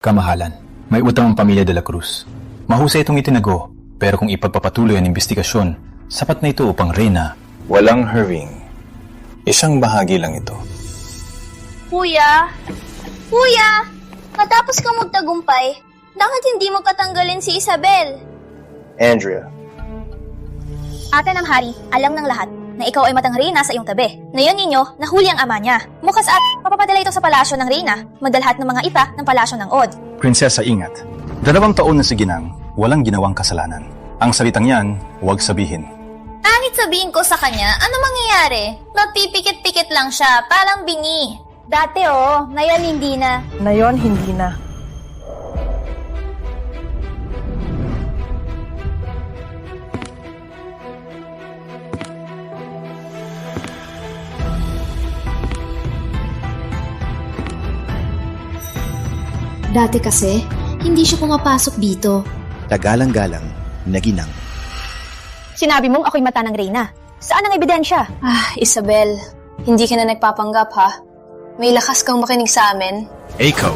Kamahalan, may utang ang pamilya de la Cruz. Mahusay itong itinago, pero kung ipagpapatuloy ang investigasyon, sapat na ito upang reyna. Walang hurrying. Isang bahagi lang ito. Kuya! Kuya! Matapos kang magtagumpay, bakit hindi mo katanggalin si Isabel? Andrea, Ate ng hari, alam ng lahat na ikaw ay matang reyna sa iyong tabi. Ngayon ninyo, nahuli ang ama niya. Mukhang at papapadala ito sa palasyo ng reyna, magdalhat ng mga ita ng palasyo ng Od. Prinsesa, ingat. 2 taon na si Ginang, walang ginawang kasalanan. Ang salitang yan, huwag sabihin. Kahit sabihin ko sa kanya, ano mangyayari? Magpipikit-pikit lang siya, parang bingi. Dati ngayon hindi na. Ngayon, hindi na. Dati kasi, hindi siya pumapasok dito. Tagalang-galang na Ginang. Sinabi mong ako'y mata ng reyna. Saan ang ebidensya? Isabel, hindi ka na nagpapanggap ha? May lakas kang makinig sa amin. Eiko.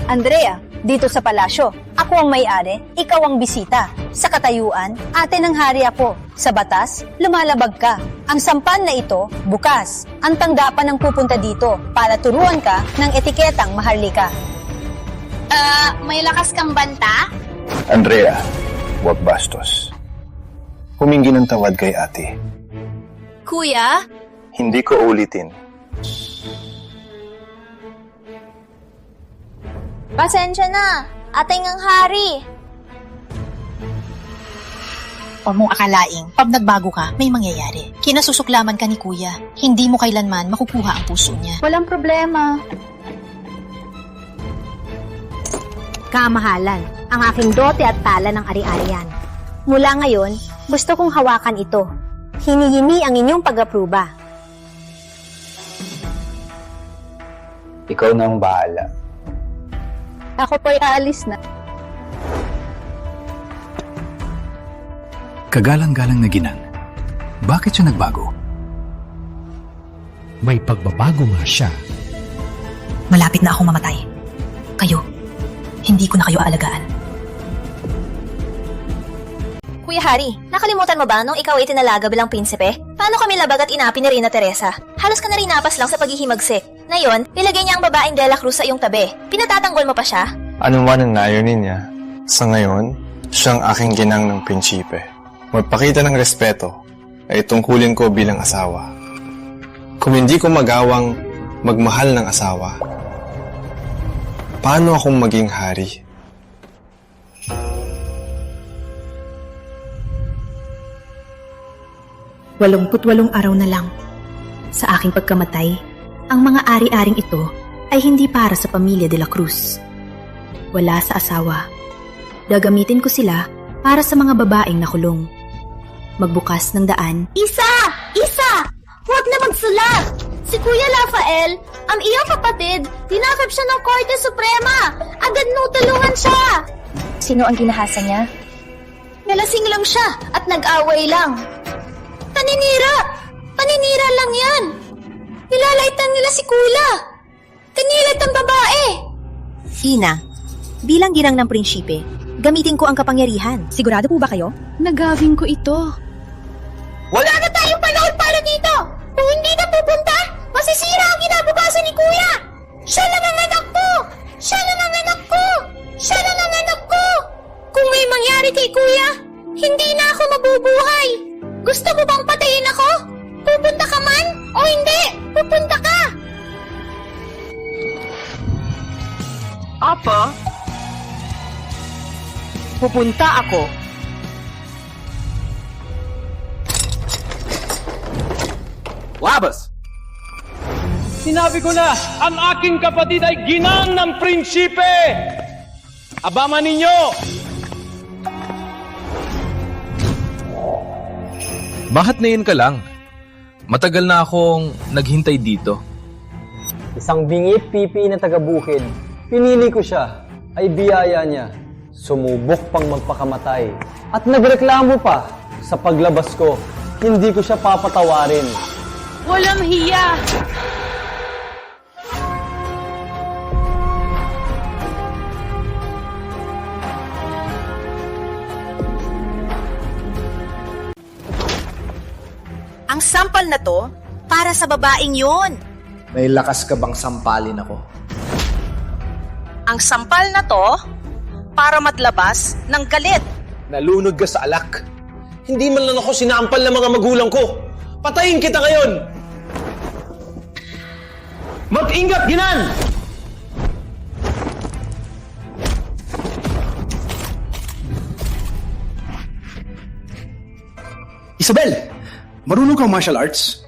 Andrea, dito sa palasyo, ako ang may-ari, ikaw ang bisita. Sa katayuan, ate ng hari ako. Sa batas, lumalabag ka. Ang sampan na ito, bukas. Ang tanggapan ng pupunta dito para turuan ka ng etiketang maharlika. May lakas kang banta? Andrea, huwag bastos. Humingi ng tawad kay ate. Kuya? Hindi ko ulitin. Pasensya na, ating ang hari. Huwag mong akalaing, pag nagbago ka, may mangyayari. Kinasusuklaman ka ni Kuya. Hindi mo kailanman makukuha ang puso niya. Walang problema. Kamahalan, ang aking dote at tala ng ari-arian. Mula ngayon, gusto kong hawakan ito. Hinihini ang inyong pag-apruba. Ikaw na ang bahala. Ako po'y aalis na. Kagalang-galang na Ginang. Bakit siya nagbago? May pagbabago nga siya. Malapit na akong mamatay. Kayo, hindi ko na kayo aalagaan. Kuya Hari, nakalimutan mo ba nung ikaw ay tinalaga bilang prinsipe? Paano kami labag at inapi ni Reyna Teresa? Halos ka na rin napas lang sa paghihimagsik. Ngayon, ilagay niya ang babaeng De La Cruz sa iyong tabi. Pinatatanggol mo pa siya? Ano man ang layunin niya, sa ngayon, siyang aking ginang ng prinsipe. Magpakita ng respeto ay tungkulin ko bilang asawa. Kung hindi ko magawang magmahal ng asawa, paano akong maging hari? Walong araw na lang. Sa aking pagkamatay, ang mga ari-aring ito ay hindi para sa pamilya de la Cruz. Wala sa asawa. Gagamitin ko sila para sa mga babaeng nakulong. Magbukas ng daan. Isa! Isa! Huwag na magsulat! Si Kuya Rafael, ang iyong kapatid, dinakip siya ng Korte Suprema! Agad nutulungan siya! Sino ang ginahasa niya? Nalasing lang siya at nag-away lang. Paninira! Paninira lang yan! Nilalaitan nila si Kuya! Kanilat ang babae! Ina, bilang ginang ng prinsipe, gamitin ko ang kapangyarihan. Sigurado po ba kayo? Nagawin ko ito. Wala na tayong panahon para dito! Kung hindi na pupunta, masisira ang kinabukasan ni Kuya! Siya lang ang anak ko! Siya lang ang anak ko! Siya lang ang anak ko! Kung may mangyari kay Kuya, hindi na ako mabubuhay! Gusto mo bang patayin ako? Pupunta ka man o hindi? Pupunta ka! Apa? Pupunta ako. Labas! Sinabi ko na, ang aking kapatid ay ginang ng prinsipe! Abaman ninyo! Bakit ngayon ka lang? Matagal na akong naghintay dito. Isang bingit pipi na taga-bukid. Pinili ko siya, ay biyaya niya. Sumubok pang magpakamatay. At nagreklamo pa sa paglabas ko. Hindi ko siya papatawarin. Walang hiya! Ang sampal na to, para sa babaeng yon. May lakas ka bang sampalin ako? Ang sampal na to, para matlabas ng galit. Nalunod ka sa alak. Hindi man lang ako sinampal ng mga magulang ko. Patayin kita ngayon! Mag-ingat, Ginan! Isabel! Marunong kang martial arts?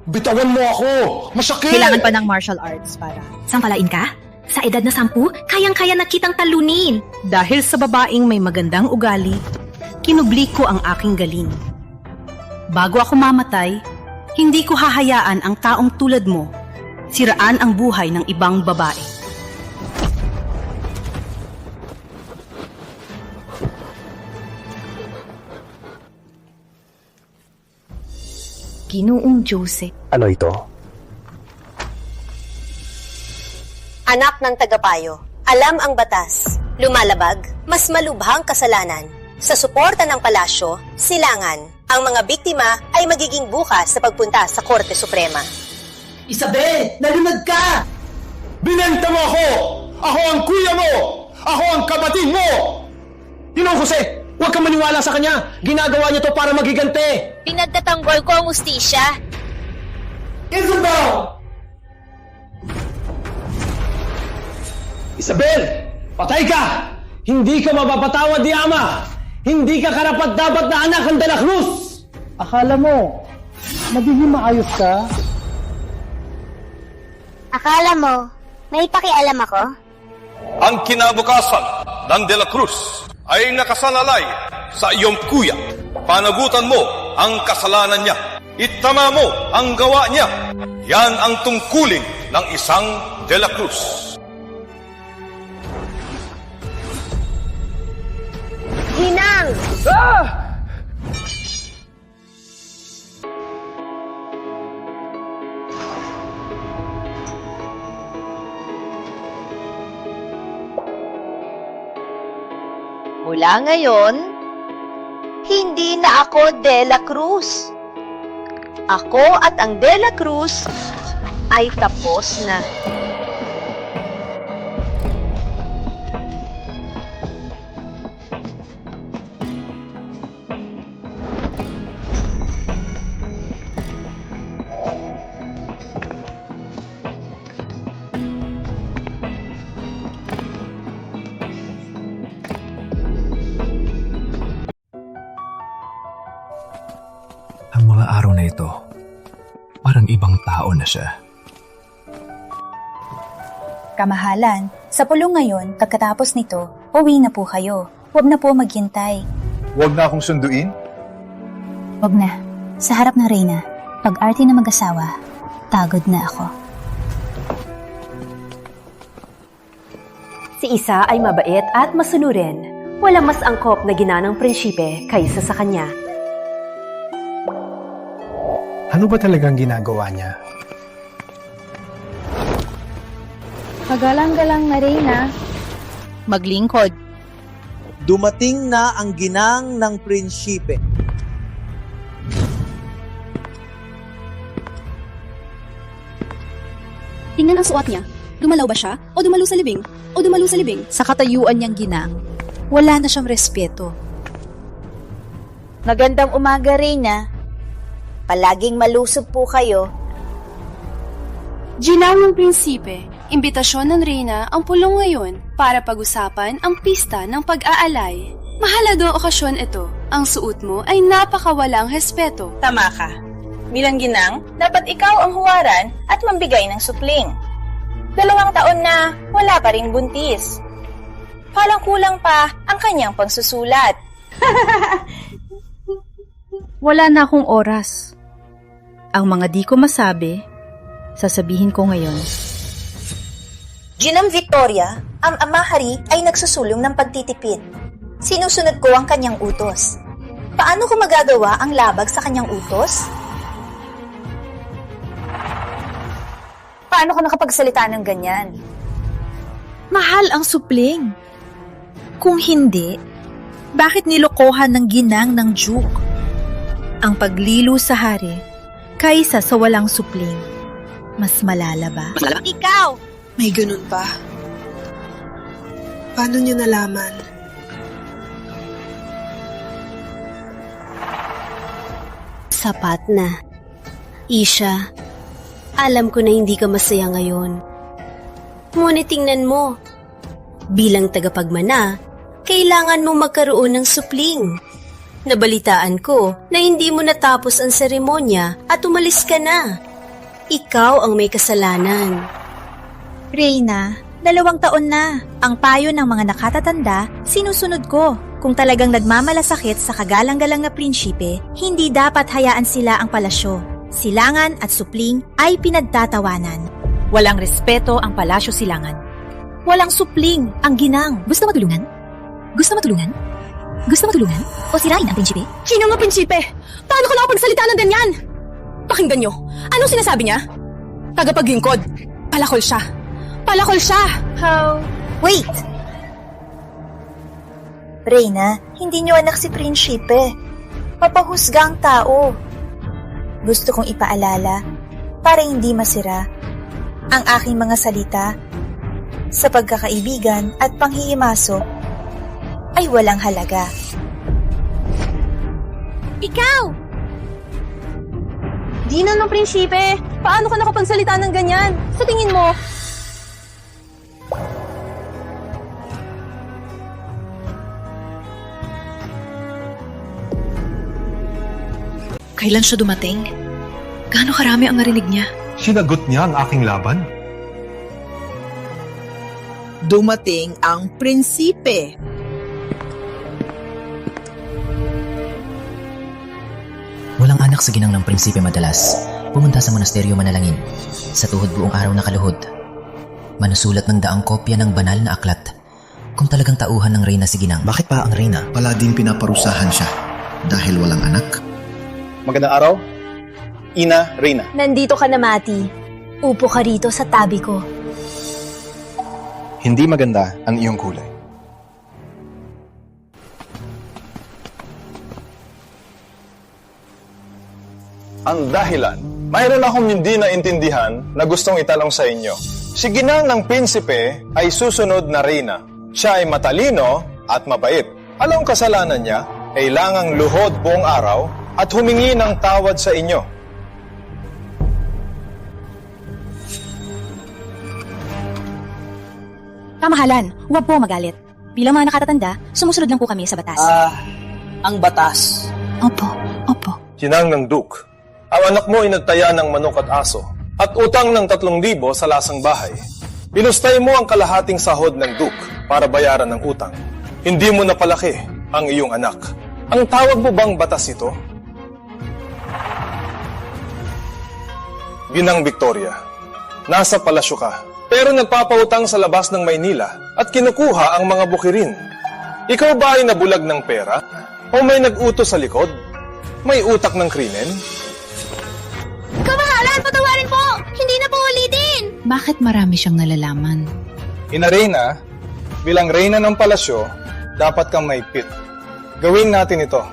Bitawan mo ako! Masakit! Kailangan pa ng martial arts para... Sampalain ka? Sa edad na 10, kayang-kaya na kitang talunin. Dahil sa babaeng may magandang ugali, kinubli ko ang aking galing. Bago ako mamatay, hindi ko hahayaan ang taong tulad mo siraan ang buhay ng ibang babae. Ginoong Jose. Ano ito? Anak ng tagapayo, alam ang batas. Lumalabag, mas malubhang kasalanan. Sa suporta ng palasyo, silangan. Ang mga biktima ay magiging bukas sa pagpunta sa Korte Suprema. Isabel! Nalunod ka! Binenta mo ako! Ako ang kuya mo! Ako ang kapatid mo! Ginoong Jose, huwag kang maniwala sa kanya! Ginagawa niya to para magigante! Pinagtatanggol ko ang ustisya. Isabel! Isabel! Patay ka! Hindi ka mapapatawad ni Ama! Hindi ka karapat-dapat na anak ng De La Cruz! Akala mo, magiging maayos ka? Akala mo, may pakialam ako? Ang kinabukasan ng De La Cruz ay nakasalalay sa iyong kuya. Panagutan mo ang kasalanan niya. Itama mo ang gawa niya. Yan ang tungkulin ng isang De La Cruz. Ginang! Ah! Mula ngayon, hindi na ako De La Cruz. Ako at ang De La Cruz ay tapos na. Ang mga araw na ito, parang ibang tao na siya. Kamahalan, sa pulong ngayon, pagkatapos nito, uwi na po kayo. Huwag na po maghintay. Huwag na akong sunduin? Huwag na. Sa harap ng reyna, pag-arte na mag-asawa, tagod na ako. Si Isa ay mabait at masunurin. Walang mas angkop na ginanang prinsipe kaysa sa kanya. Ano ba talagang ginagawa niya? Pagalang-galang na reyna. Maglingkod. Dumating na ang ginang ng prinsipe. Tingnan ang suot niya. Dumalaw ba siya? O dumalo sa libing? O dumalo sa libing? Sa katayuan niyang ginang, wala na siyang respeto. Magandang umaga, reyna. Palaging malusog po kayo. Ginang ng prinsipe, imbitasyon ng reyna ang pulong ngayon para pag-usapan ang pista ng pag-aalay. Mahaladong okasyon ito. Ang suot mo ay napakawalang respeto. Tama ka. Bilang ginang, dapat ikaw ang huwaran at mambigay ng supling. 2 taon na wala pa ring buntis. Palang kulang pa ang kanyang pagsusulat. Wala na akong oras. Ang mga di ko masabi, sasabihin ko ngayon. Ginang Victoria, ang ama-hari ay nagsusulong ng pagtitipid. Sinusunod ko ang kanyang utos. Paano ko magagawa ang labag sa kanyang utos? Paano ko nakapagsalita ng ganyan? Mahal ang supling. Kung hindi, bakit nilokohan ng ginang ng Duke? Ang paglilo sa hari kaysa sa walang supling. Mas malala ba? Ikaw! May ganun pa. Paano niyo nalaman? Sapat na. Isha, alam ko na hindi ka masaya ngayon. Ngunit tingnan mo, bilang tagapagmana, kailangan mong magkaroon ng supling. Nabalitaan ko na hindi mo natapos ang seremonya at umalis ka na. Ikaw ang may kasalanan. Reyna, 2 taon na. Ang payo ng mga nakatatanda, sinusunod ko. Kung talagang nagmamalasakit sa kagalang-galang na prinsipe, hindi dapat hayaan sila ang palasyo. Silangan at supling ay pinagtatawanan. Walang respeto ang palasyo silangan. Walang supling ang ginang. Gusto matulungan? Gusto matulungan? Gusto matulungan? O sirain ang prinsipe? Sino nga prinsipe? Paano ka nakapagsalita ng ganyan? Pakinggan nyo. Anong sinasabi niya? Tagapaglingkod. Palakol siya. Palakol siya! How? Wait! Reyna, hindi niyo anak si prinsipe. Papahusga ang tao. Gusto kong ipaalala para hindi masira ang aking mga salita sa pagkakaibigan at panghihimaso ay walang halaga. Ikaw! Di na ng prinsipe. Paano ka nakapagsalita ng ganyan? Sa tingin mo? Kailan siya dumating? Gaano karami ang narinig niya? Sinagot niya ang aking laban? Dumating ang prinsipe. Walang anak sa ginang ng prinsipe madalas. Pumunta sa monasteryo manalangin. Sa tuhod buong araw na kaluhod. Manusulat ng daang kopya ng banal na aklat. Kung talagang tauhan ng reyna si ginang. Bakit pa ang reyna? Palaging pinaparusahan siya dahil walang anak. Magandang araw, Ina Reyna. Nandito ka na, Mati. Upo ka rito sa tabi ko. Hindi maganda ang iyong kulay. Ang dahilan, mayroon akong hindi naintindihan na gustong itanong sa inyo. Si ginang ng prinsipe ay susunod na reyna. Siya ay matalino at mabait. Anong kasalanan niya? Kailangang luhod buong araw at humingi ng tawad sa inyo. Kamahalan, huwag po magalit. Bilang mga nakatatanda, sumusunod lang po kami sa batas. Ang batas. Opo, opo. Ginang ng Duke, ang anak mo ay nagtaya ng manok at aso at utang ng 3,000 sa lasang bahay. Pinustay mo ang kalahating sahod ng Duke para bayaran ng utang. Hindi mo napalaki ang iyong anak. Ang tawag mo bang batas ito? Ginang Victoria, nasa palasyo ka, pero nagpapautang sa labas ng Maynila at kinukuha ang mga bukirin. Ikaw ba ay nabulag ng pera? O may nag-utos sa likod? May utak ng krimen? Kamahalan, patawarin po! Hindi na po ulitin! Bakit marami siyang nalalaman? Ina Reyna, bilang reyna ng palasyo, dapat kang may pit. Gawin natin ito.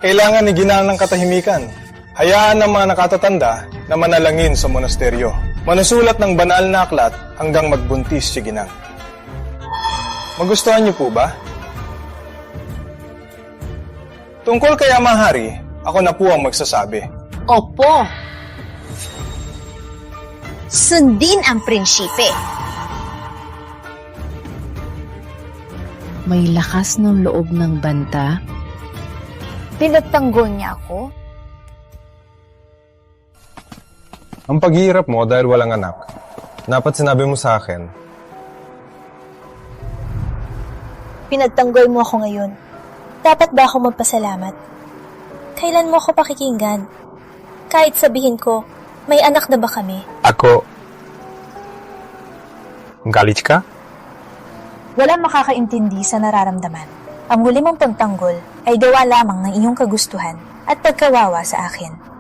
Kailangan ni ginang ng katahimikan. Hayaan ng mga nakatatanda na manalangin sa monasteryo. Manusulat ng banal na aklat hanggang magbuntis si ginang. Magustuhan niyo po ba? Tungkol kay Amang Hari, ako na po ang magsasabi. Opo. Sundin ang prinsipe. May lakas ng loob ng banta? Pinagtanggol niya ako? Ang paghihirap mo dahil walang anak. Dapat sinabi mo sa akin. Pinagtanggol mo ako ngayon. Dapat ba ako magpasalamat? Kailan mo ako pakikinggan? Kahit sabihin ko, may anak na ba kami? Ako... Galit ka? Walang makakaintindi sa nararamdaman. Ang huli mong pagtanggol ay gawa lamang ng iyong kagustuhan at pagkawawa sa akin.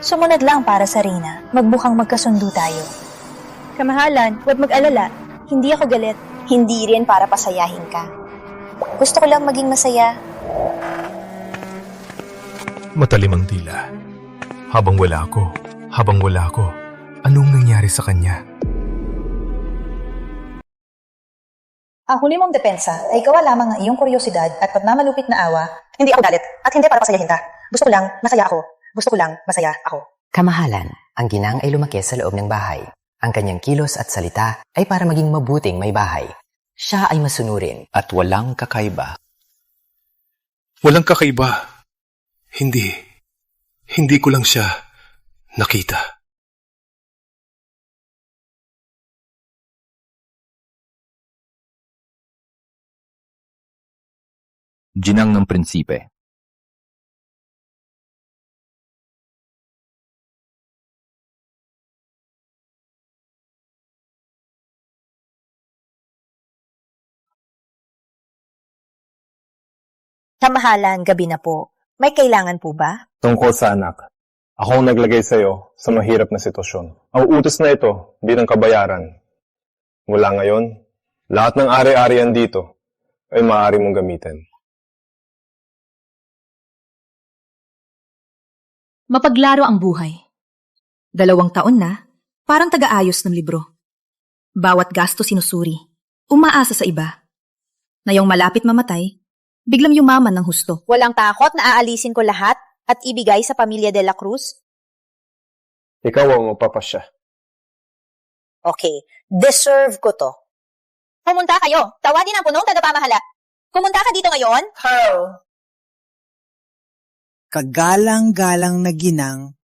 Sumunod lang para sa Reyna, magbukang magkasundo tayo. Kamahalan, huwag mag-alala. Hindi ako galit. Hindi rin para pasayahin ka. Gusto ko lang maging masaya. Matalim ang dila. Habang wala ako, anong nangyari sa kanya? Ang huli mong depensa ay gawa lamang ng iyong kuryosidad at pagmamalupit na awa. Hindi ako galit at hindi para pasayahin ka. Gusto ko lang masaya ako. Kamahalan, ang ginang ay lumaki sa loob ng bahay. Ang kanyang kilos at salita ay para maging mabuting may bahay. Siya ay masunurin At walang kakaiba. Walang kakaiba. Hindi ko lang siya nakita. Ginang ng prinsipe. Kamahalan, gabi na po. May kailangan po ba? Tungkol sa anak, ako ang naglagay sa iyo sa mahirap na sitwasyon. Ang utos na ito bilang kabayaran. Mula ngayon, lahat ng ari-arian dito ay maaari mong gamitin. Mapaglaro ang buhay. 2 taon na, parang taga-ayos ng libro. Bawat gasto sinusuri, umaasa sa iba. Ngayong malapit mamatay, biglang yumaman ng husto. Walang takot na aalisin ko lahat at ibigay sa pamilya de la Cruz? Ikaw ang magpapasya. Okay, deserve ko to. Pumunta kayo. Tawagin ang punong tagapamahala. Pumunta ka dito ngayon? Kagalang-galang na ginang.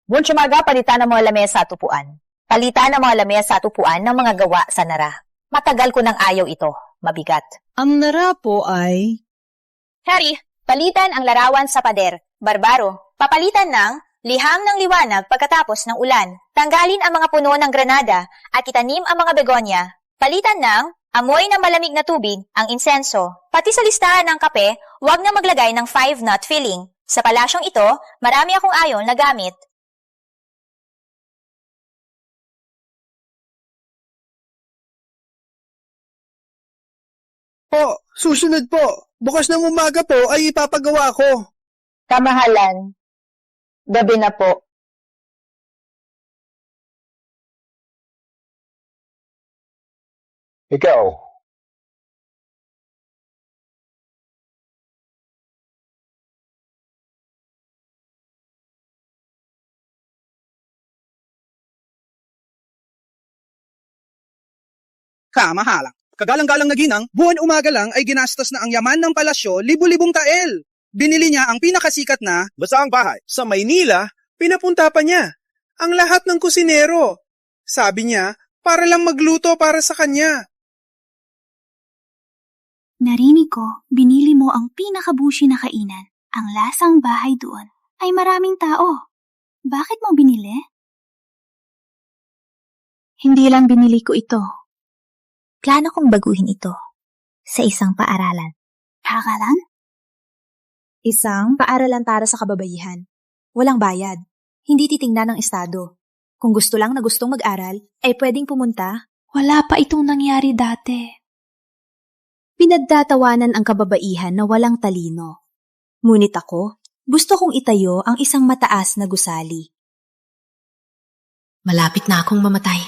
Bunchumaga, palitan ng mga lamesa at upuan. Palitan ng mga lamesa at upuan ng mga gawa sa nara. Matagal ko nang ayaw ito. Mabigat. Ang nara po ay... Harry, palitan ang larawan sa pader. Barbaro, papalitan ng liham ng liwanag pagkatapos ng ulan. Tanggalin ang mga puno ng granada at itanim ang mga begonya. Palitan ng amoy ng malamig na tubig ang insenso. Pati sa listahan ng kape, huwag na maglagay ng 5-nut filling. Sa palasyong ito, marami akong ayon na gamit. Po, susunod po. Bukas ng umaga po ay ipapagawa ko. Kamahalan, gabi na po. Ikaw, Kamahalang. Kagalang-galang na ginang, buwan umaga lang ay ginastos na ang yaman ng palasyo, libu-libong tael. Binili niya ang pinakasikat na basaang bahay. Sa Maynila, pinapunta pa niya ang lahat ng kusinero. Sabi niya, para lang magluto para sa kanya. Narinig ko, binili mo ang pinakabushi na kainan. Ang lasang bahay doon ay maraming tao. Bakit mo binili? Hindi lang binili ko ito. Plano kong baguhin ito sa isang paaralan. Paaralan? Isang paaralan para sa kababaihan. Walang bayad. Hindi titingnan ng estado. Kung gusto lang na gustong mag-aral, ay pwedeng pumunta. Wala pa itong nangyari dati. Pinagtatawanan ang kababaihan na walang talino. Ngunit ako, gusto kong itayo ang isang mataas na gusali. Malapit na akong mamatay.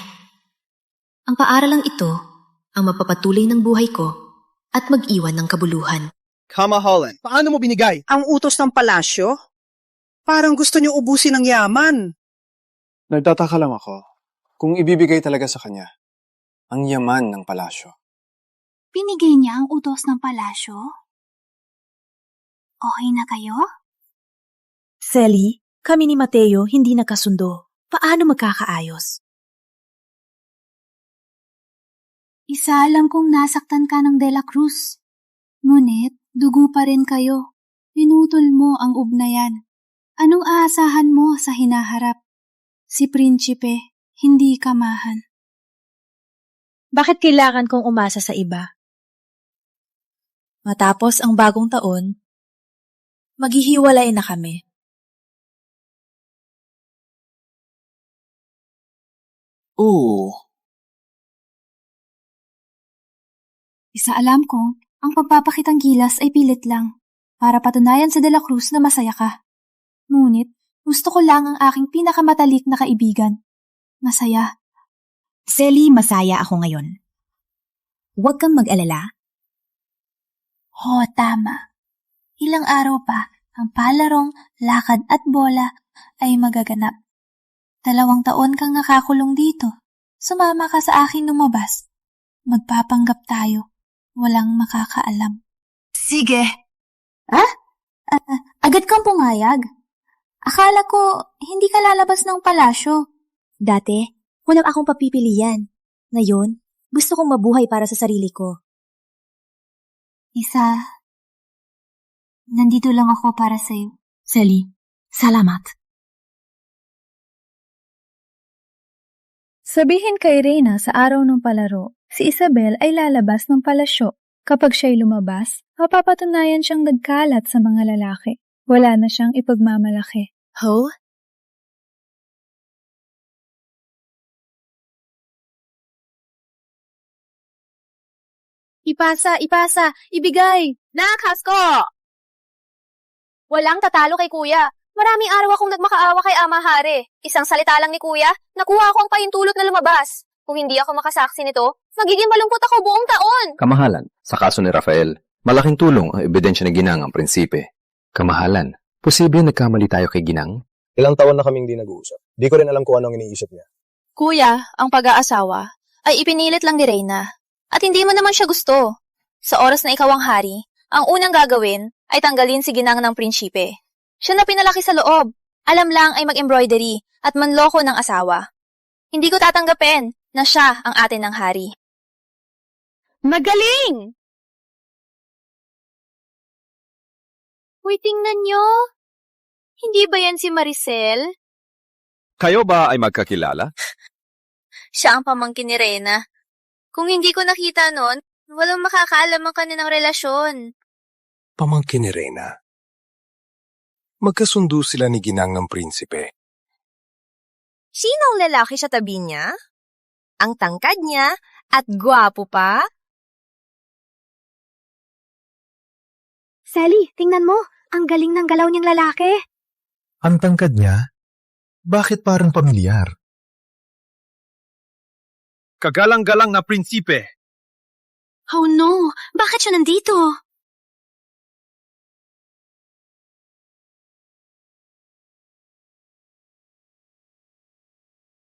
Ang paaralang ito ang mapapatuloy ng buhay ko at mag-iwan ng kabuluhan. Kamahalan, paano mo binigay ang utos ng palasyo? Parang gusto niyo ubusin ang yaman. nagtataka lang ako kung ibibigay talaga sa kanya ang yaman ng palasyo. Pinigay niya ang utos ng palasyo? Okay na kayo? Sally, kami ni Mateo hindi nakasundo. Paano magkakaayos? Isa alam kong nasaktan ka ng De La Cruz. Ngunit, dugo pa rin kayo. Pinutol mo ang ugnayan. Anong aasahan mo sa hinaharap? Si Prinsipe, hindi kamahan. Bakit kailangan kong umasa sa iba? Matapos ang bagong taon, maghihiwalay na kami. Oo. Isa alam kong ang pagpapakitang gilas ay pilit lang para patunayan sa De La Cruz na masaya ka. Ngunit, Gusto ko lang ang aking pinakamatalik na kaibigan. Masaya. Selly, masaya ako ngayon. Huwag kang mag-alala. Tama. Ilang araw pa, ang palarong, lakad at bola ay magaganap. 2 taon kang nakakulong dito. Sumama ka sa akin lumabas. Magpapanggap tayo. Walang makakaalam. Sige. Agad kang pumayag. Akala ko hindi ka lalabas ng palasyo. Dati, walang akong papipilian. Ngayon, gusto kong mabuhay para sa sarili ko. Isa, nandito lang ako para sa'yo. Selly, salamat. Sabihin kay Reyna sa araw ng palaro, si Isabel ay lalabas ng palasyo. Kapag siya'y lumabas, mapapatunayan siyang nagkalat sa mga lalaki. Wala na siyang ipagmamalaki. Ho? Ipasa, ibigay! Nakas ko! Walang tatalo kay kuya. Maraming araw akong nagmakaawa kay Ama Hari. Isang salita lang ni kuya, nakuha ko ang pahintulot na lumabas. Kung hindi ako makasaksi nito, magiging malungkot ako buong taon. Kamahalan, sa kaso ni Rafael, malaking tulong ang ebidensya ni Ginang ang prinsipe. Kamahalan, posible nagkamali tayo kay Ginang? Ilang taon na kaming di nag-uusap. Di ko rin alam kung anong iniisip niya. Kuya, ang pag-aasawa ay ipinilit lang ni Reyna. At hindi mo naman siya gusto. Sa oras na ikaw ang hari, ang unang gagawin ay tanggalin si Ginang ng prinsipe. Siya na pinalaki sa loob. Alam lang ay mag-embroidery at manloko ng asawa. Hindi ko tatanggapin na siya ang atin ng hari. Magaling! Uy, tingnan nyo. Hindi ba yan si Maricel? Kayo ba ay magkakilala? Siya ang pamangkin ni Reyna. Kung hindi ko nakita noon, walang makakaalam ang kanilang relasyon. Pamangkin ni Reyna. Magkasundo sila ni Ginang ng prinsipe. Sino ang lalaki sa tabi niya? Ang tangkad niya at gwapo pa? Sally, tingnan mo. Ang galing ng galaw niyang lalaki. Ang tangkad niya? Bakit parang pamilyar? Kagalang-galang na prinsipe. Oh no! Bakit siya nandito?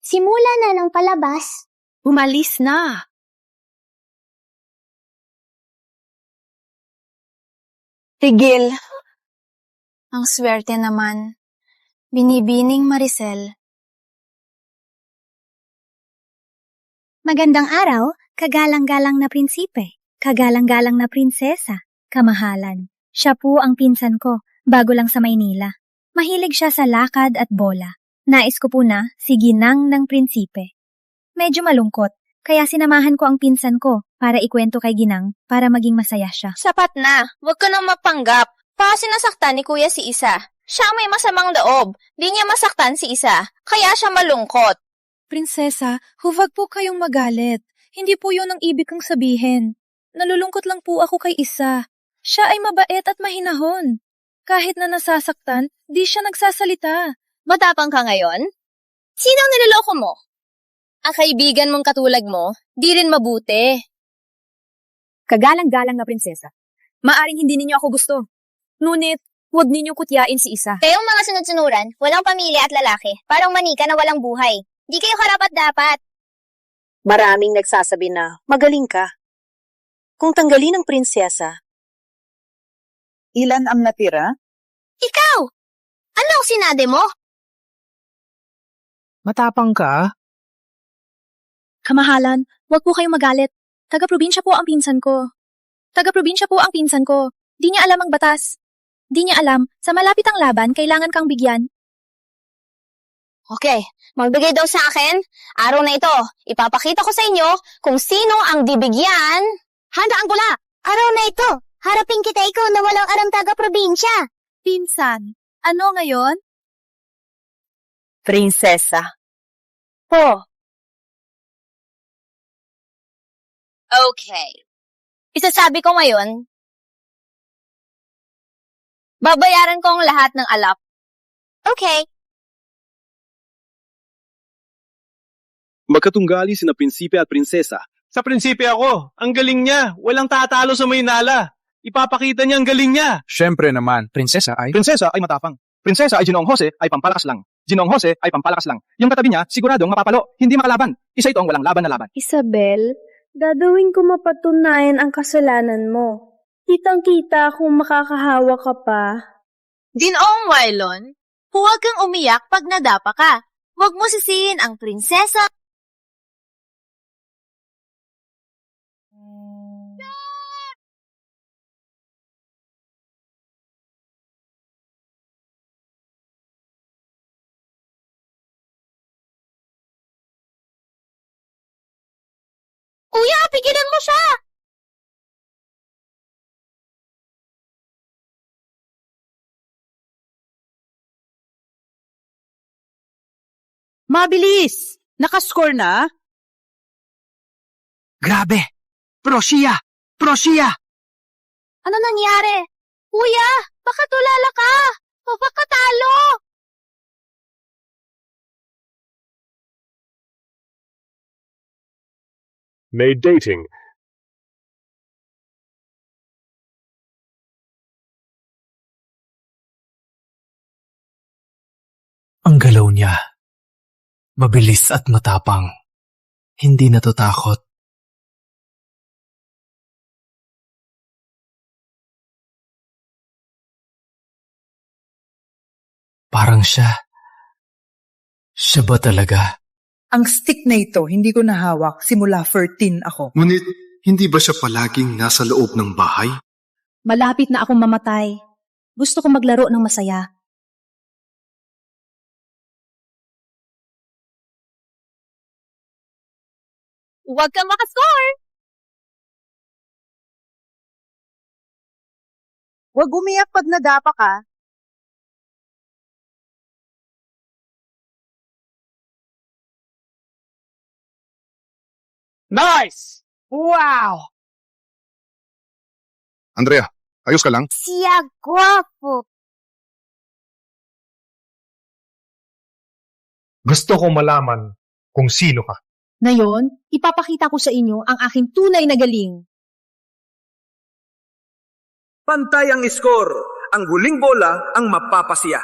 Simula na ng palabas. Umalis na. Tigil. Ang swerte naman. Binibining Maricel. Magandang araw, kagalang-galang na prinsipe, kagalang-galang na prinsesa, kamahalan. Siya po ang pinsan ko, bago lang sa Maynila. Mahilig siya sa lakad at bola. Nais ko po na si Ginang ng prinsipe. Medyo malungkot, kaya sinamahan ko ang pinsan ko para ikwento kay Ginang para maging masaya siya. Sapat na. Huwag ka nang mapanggap. Sinasaktan ni kuya si Isa. Siya ang may masamang loob. Di niya masaktan si Isa. Kaya siya malungkot. Prinsesa, huwag po kayong magalit. Hindi po yun ang ibig kong sabihin. Nalulungkot lang po ako kay Isa. Siya ay mabait at mahinahon. Kahit na nasasaktan, di siya nagsasalita. Matapang ka ngayon? Sino ang niloloko mo? Ang kaibigan mong katulad mo, di rin mabuti. Kagalang-galang na prinsesa. Maaring hindi ninyo ako gusto. Ngunit, huwag ninyong kutyain si Isa. Kayong mga sunod-sunuran, walang pamilya at lalaki. Parang manika na walang buhay. Di kayo karapat-dapat. Maraming nagsasabi na magaling ka. Kung tanggalin ang prinsesa, ilan ang natira? Ikaw! Ano ang sinade mo? Matapang ka? Kamahalan, huwag po kayong magalit. Taga-probinsya po ang pinsan ko. Di niya alam ang batas. Di niya alam, sa malapit ang laban, kailangan kang bigyan. Okay, magbigay daw sa akin. Araw na ito, ipapakita ko sa inyo kung sino ang bibigyan. Handa ang bola! Araw na ito, harapin kita ikaw na walang arang taga-probinsya. Pinsan, ano ngayon? Prinsesa. Okay. Isasabi ko ngayon, babayaran ko ang lahat ng alap. Okay, Magkatunggali sina prinsipe at prinsesa. Sa prinsipe ako. Ang galing niya. Walang tatalo sa Maynala. Ipapakita niya ang galing niya. Siyempre naman, prinsesa ay matapang. Prinsesa ay Ginoong Jose ay pampalakas lang. Ginoong Jose ay pampalakas lang. Yung katabi niya, siguradong mapapalo, hindi makalaban. Isa itong walang laban na laban. Isabel, gagawin ko mapatunayan ang kasalanan mo. Kitang-kita kung makakahawa ka pa. Ginoong Wylon, huwag kang umiyak pag nadapa ka. Huwag mo sisihin ang prinsesa. Kuya, pigilan mo siya! Mabilis! Nakascore na? Grabe! Prosiya! Prosiya! Ano nangyari? Kuya, baka tulala ka! O baka talo! May dating. Ang galaw niya. Mabilis at matapang. Hindi natatakot. Parang siya. Siya ba talaga? Ang stick na ito, hindi ko nahawak simula 13 ako. Ngunit, hindi ba siya palaging nasa loob ng bahay? Malapit na akong mamatay. Gusto ko maglaro ng masaya. Huwag kang makascore! Huwag umiyak pag nadapa ka. Nice! Wow! Andrea, ayos ka lang? Siya guwapo. Gusto ko malaman kung sino ka. Ngayon, ipapakita ko sa inyo ang aking tunay na galing. Pantay ang score. Ang huling bola ang mapapasiya.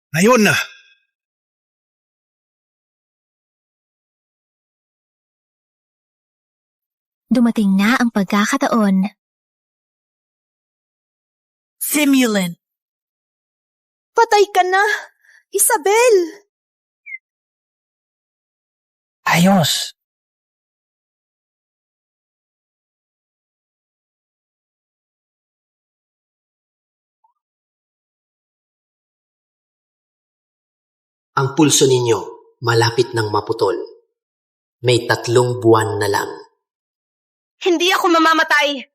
Ngayon na! Dumating na ang pagkakataon. Simulan. Patay ka na, Isabel! Ayos! Ang pulso ninyo malapit ng maputol. May 3 buwan na lang. Hindi ako mamamatay!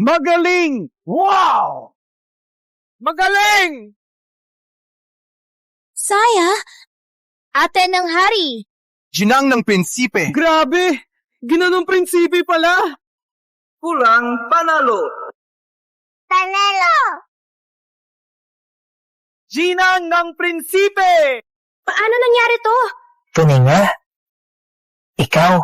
Magaling! Wow! Magaling! Saya, ate ng hari. Ginang ng prinsipe. Grabe! Ginanong prinsipe pala! Kulang panalo. Panelo! Ginang ng prinsipe! Paano nangyari to? Tunay nga. Ikaw.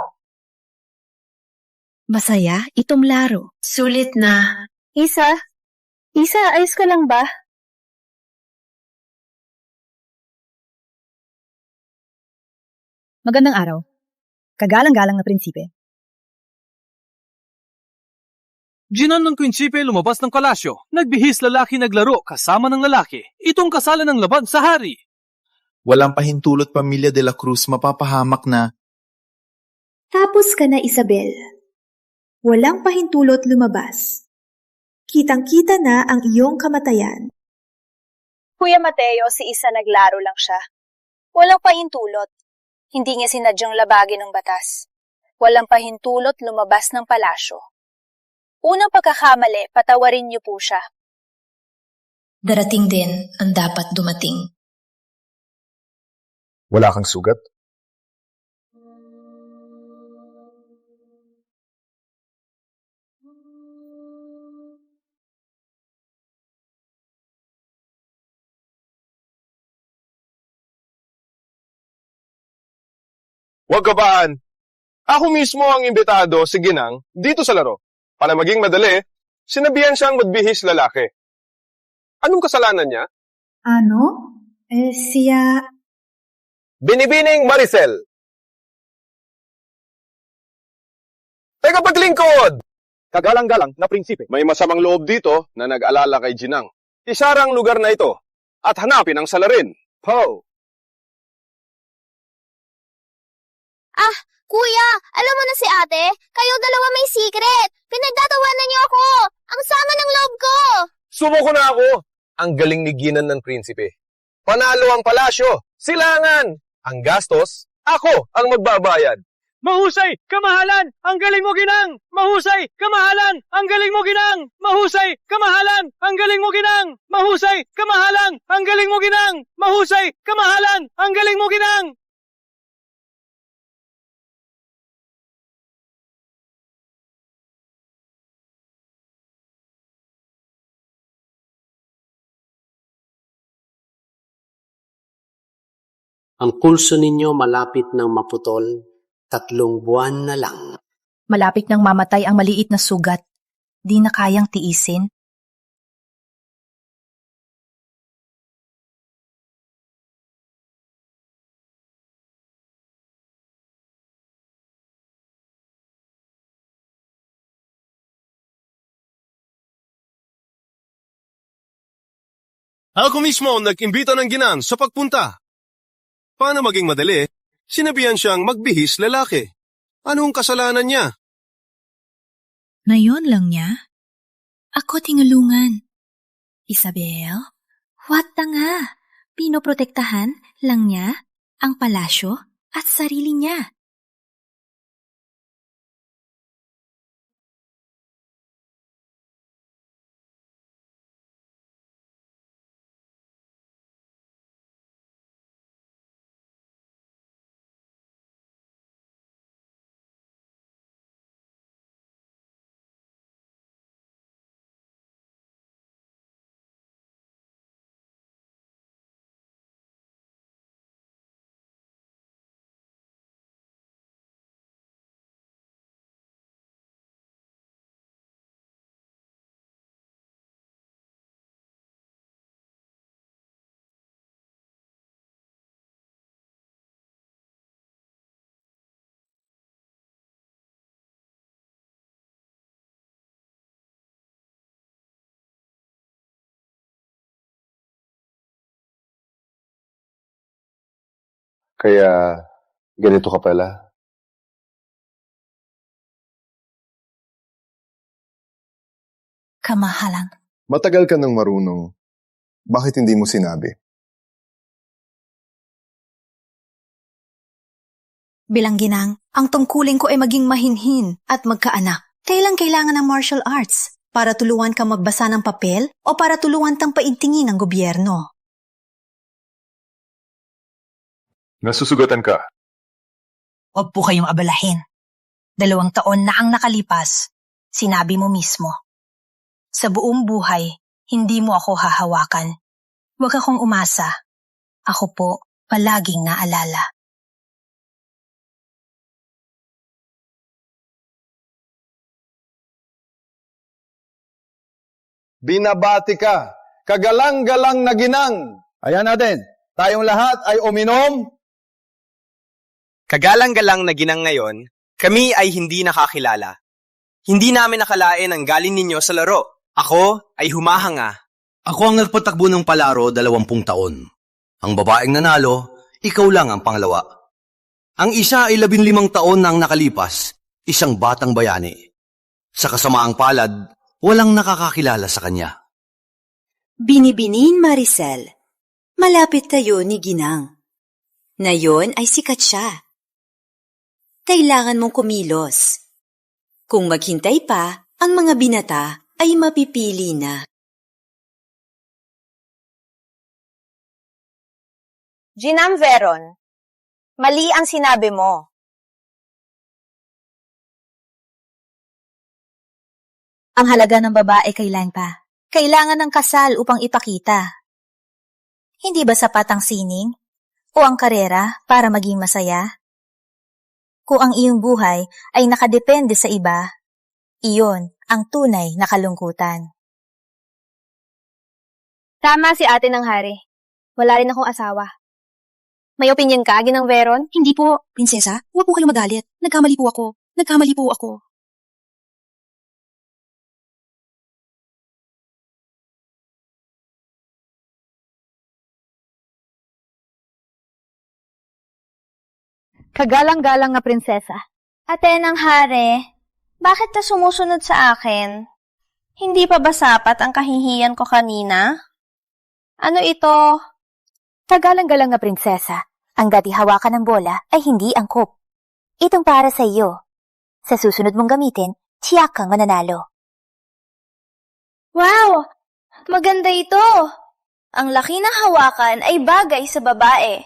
Masaya itong laro. Sulit na. Isa, ayos ka lang ba? Magandang araw. Kagalang-galang na prinsipe. Ginan ng prinsipe lumabas ng kalasyo. Nagbihis lalaki naglaro kasama ng lalaki. Itong kasalan ng laban sa hari. Walang pahintulot pamilya de la Cruz mapapahamak na. Tapos ka na, Isabel. Walang pahintulot lumabas. Kitang-kita na ang iyong kamatayan. Kuya Mateo, si Isa naglaro lang siya. Walang pahintulot. Hindi niya sinadyang labagin ng batas. Walang pahintulot lumabas ng palasyo. Unang pagkakamali, patawarin niyo po siya. Darating din ang dapat dumating. Wala kang sugat? Huwag kabaan. Ako mismo ang imbitado si Ginang dito sa laro. Para maging madali, sinabihan siyang magbihis lalaki. Anong kasalanan niya? Ano? Siya... Binibining Maricel. Tagapaglingkod! Kagalang-galang na prinsipe. May masamang loob dito na nag-alala kay Ginang. Isarang lugar na ito at hanapin ang salarin. Pow! Ah, kuya, alam mo na si ate? Kayo dalawa may secret. Pinagtatawanan niyo ako. Ang sama ng loob ko. Sumuko na ako. Ang galing ni Ginan ng prinsipe. Panalo ang palasyo. Silangan. Ang gastos, ako ang magbabayad. Mahusay, kamahalan! Ang galing mo, Ginang! Mahusay, kamahalan! Ang galing mo, Ginang! Mahusay, kamahalan! Ang galing mo, Ginang! Mahusay, kamahalan! Ang galing mo, Ginang! Mahusay, kamahalan! Ang galing mo, Ginang! Ang pulso ninyo malapit ng maputol, 3 buwan na lang. Malapit nang mamatay ang maliit na sugat. Di na kayang tiisin. Ako mismo ang nag-imbita ng Ginang sa pagpunta. Paano maging madali? Sinabihan siyang magbihis lalaki. Anong kasalanan niya? Ngayon lang niya? Ako tinulungan. Isabel, what nga? Pinoprotektahan lang niya ang palasyo at sarili niya. Kaya ganito ka pala. Kamahalan. Matagal ka nang marunong. Bakit hindi mo sinabi? Bilang Ginang, ang tungkulin ko ay maging mahinhin at magkaanak. Kailangan ng martial arts para tulungan kang magbasa ng papel o para tulungan tang paigtingin ng gobyerno. Nasusugatan ka. Huwag po kayong abalahin. 2 taon na ang nakalipas, sinabi mo mismo. Sa buong buhay, hindi mo ako hahawakan. Huwag akong umasa. Ako po, palaging naalala. Binabati ka. Kagalang-galang na Ginang. Ayan natin, tayong lahat ay uminom. Kagalang-galang na Ginang ngayon, kami ay hindi nakakilala. Hindi namin nakalain ang galing ninyo sa laro. Ako ay humahanga. Ako ang nagpatakbo ng palaro 20 taon. Ang babaeng nanalo, ikaw lang ang pangalawa. Ang isa ay 15 taon na ang nakalipas, isang batang bayani. Sa kasamaang palad, walang nakakakilala sa kanya. Binibinin, Maricel. Malapit tayo ni Ginang. Ngayon ay sikat siya. Kailangan mong kumilos. Kung maghintay pa, ang mga binata ay mapipili na. Ginang Veron, mali ang sinabi mo. Ang halaga ng babae kailan pa? Kailangan ng kasal upang ipakita. Hindi ba sapat ang sining o ang karera para maging masaya? Kung ang iyong buhay ay nakadepende sa iba, iyon ang tunay na kalungkutan. Tama si ate ng hari. Wala rin akong asawa. May opinion ka, Ginang Veron? Hindi po, prinsesa. Huwag po kayo magalit. Nagkamali po ako. Kagalang-galang na prinsesa. Ate ng hari, bakit ka sumusunod sa akin? Hindi pa ba sapat ang kahihiyan ko kanina? Ano ito? Kagalang-galang na prinsesa. Ang dati hawakan ng bola ay hindi angkop. Itong para sa iyo. Sa susunod mong gamitin, tiyak kang mananalo. Wow! Maganda ito! Ang laki ng hawakan ay bagay sa babae.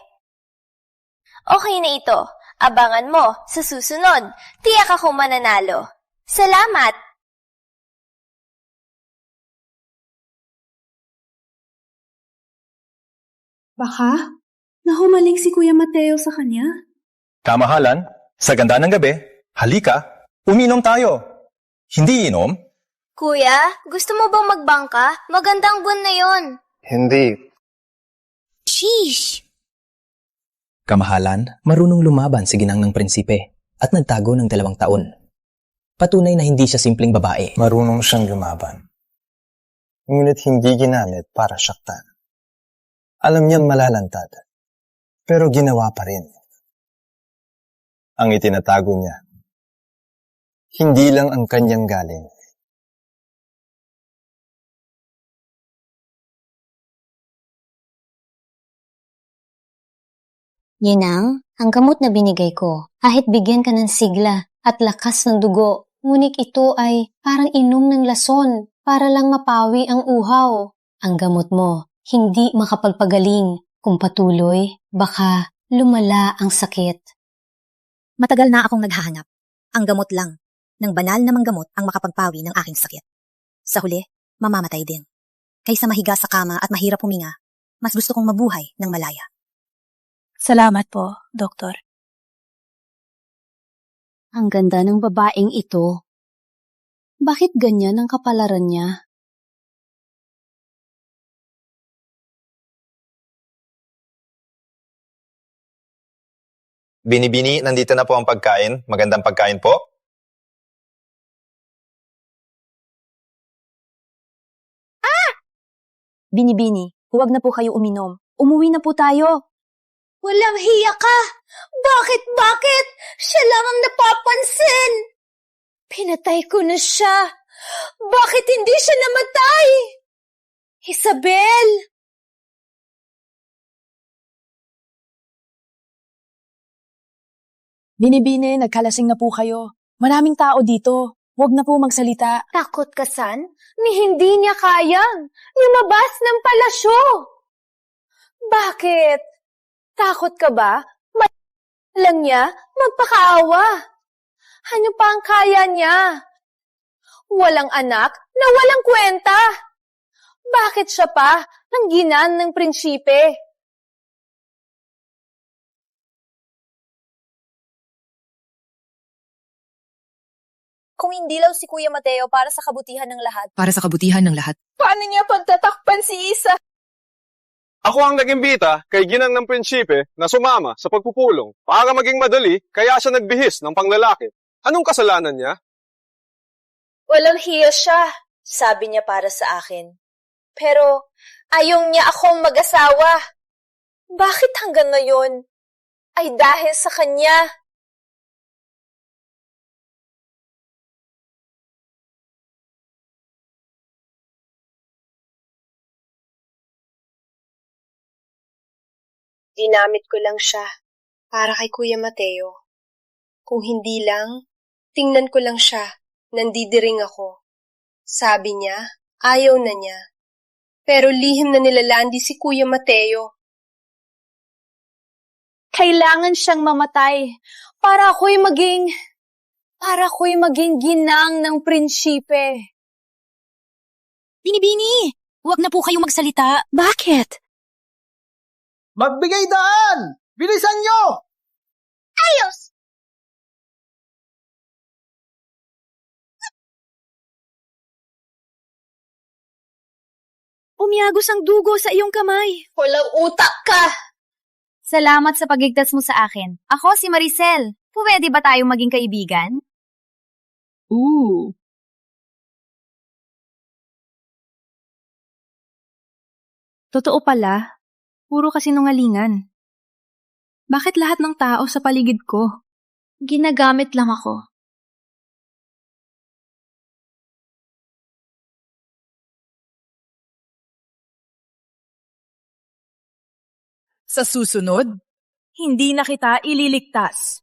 Okay na ito. Abangan mo sa susunod. Tiyak ako mananalo. Salamat! Baka nahumaling si Kuya Mateo sa kanya. Kamahalan, sa ganda ng gabi, halika, uminom tayo. Hindi inom? Kuya, gusto mo bang magbangka? Magandang buwan na yon. Hindi. Sheesh! Kamahalan, marunong lumaban si ginang ng prinsipe at nagtago ng 2 taon. Patunay na hindi siya simpleng babae. Marunong siyang lumaban. Ngunit hindi ginamit para saktan. Alam niyang malalantad, pero ginawa pa rin. Ang itinatago niya, hindi lang ang kanyang galing. Ginang, ang gamot na binigay ko, kahit bigyan ka ng sigla at lakas ng dugo, ngunit ito ay parang inom ng lason para lang mapawi ang uhaw. Ang gamot mo, hindi makapagpagaling. Kung patuloy, baka lumala ang sakit. Matagal na akong naghahanap. Ang gamot lang, ng banal na manggamot ang makapagpawi ng aking sakit. Sa huli, mamamatay din. Kaysa mahiga sa kama at mahirap huminga, mas gusto kong mabuhay ng malaya. Salamat po, Doktor. Ang ganda ng babaeng ito. Bakit ganyan ang kapalaran niya? Binibini, nandito na po ang pagkain. Magandang pagkain po. Binibini, huwag na po kayo uminom. Umuwi na po tayo. Walang hiya ka! Bakit? Siya lang ang napapansin! Pinatay ko na siya! Bakit hindi siya namatay? Isabel! Binibini, nagkalasing na po kayo. Maraming tao dito. Huwag na po magsalita. Takot ka, San? Ni hindi niya kayang lumabas ng palasyo. Bakit? Takot ka ba? Lang niya magpakaawa. Ano pa ang kaya niya? Walang anak na walang kwenta. Bakit siya pa ang ginang ng prinsipe? Kung hindi lang si Kuya Mateo para sa kabutihan ng lahat. Para sa kabutihan ng lahat. Paano niya pagtatakpan si Isa? Ako ang nag-imbita kay ginang ng prinsipe na sumama sa pagpupulong para maging madali kaya siya nagbihis ng panglalaki. Anong kasalanan niya? Walang hiya siya, sabi niya para sa akin. Pero ayaw niya akong mag-asawa. Bakit hanggang ngayon? Ay dahil sa kanya. Ginamit ko lang siya para kay Kuya Mateo. Kung hindi lang, tingnan ko lang siya, nandidiring ako. Sabi niya, ayaw na niya. Pero lihim na nilalandi si Kuya Mateo. Kailangan siyang mamatay para ako'y maging ginang ng prinsipe. Binibini, huwag na po kayong magsalita. Bakit? Magbigay daan! Bilisan nyo! Ayos! Umiagos ang dugo sa iyong kamay. Walang utak ka! Salamat sa pagigtas mo sa akin. Ako si Maricel. Pwede ba tayong maging kaibigan? Totoo pala, puro kasinungalingan. Bakit lahat ng tao sa paligid ko? Ginagamit lang ako. Sa susunod, hindi na kita ililigtas.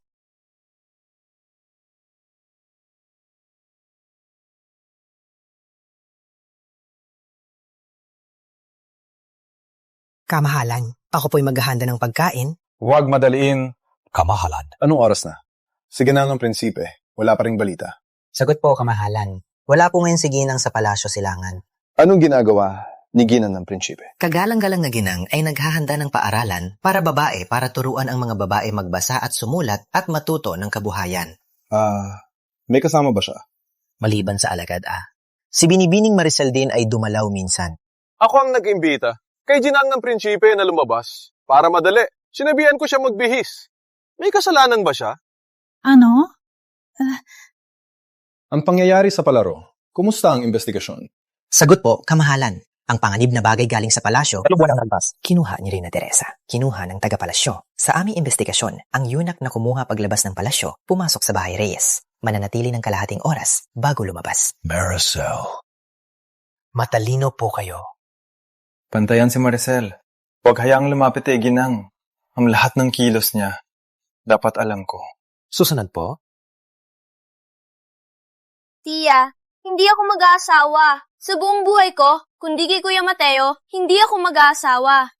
Kamahalan, ako po'y maghahanda ng pagkain. Huwag madaliin. Kamahalan. Anong oras na? Sige na ng prinsipe. Wala pa ring balita. Sagot po, kamahalan. Wala po ngayon si Ginang sa palasyo Silangan. Anong ginagawa ni Ginang ng prinsipe? Kagalang-galang na Ginang ay naghahanda ng paaralan para babae para turuan ang mga babae magbasa at sumulat at matuto ng kabuhayan. May kasama ba siya? Maliban sa alagad, Si Binibining Maricel din ay dumalaw minsan. Ako ang nag-imbita. Kay Ginang ng prinsipe na lumabas. Para madali. Sinabihan ko siya magbihis. May kasalanan ba siya? Ano? Ang pangyayari sa palaro, kumusta ang investigasyon? Sagot po, kamahalan. Ang panganib na bagay galing sa palasyo, kinuha ni Reyna Teresa. Kinuha ng taga-palasyo. Sa aming investigasyon, ang yunak na kumuha paglabas ng palasyo, pumasok sa bahay Reyes. Mananatili ng kalahating oras bago lumabas. Maricel. Matalino po kayo. Pantayan si Maricel. Huwag hayaang lumapit kay Ginang. Ang lahat ng kilos niya, dapat alam ko. Susunod po? Tia, hindi ako mag-aasawa. Sa buong buhay ko, kundi kay Kuya Mateo, hindi ako mag-aasawa.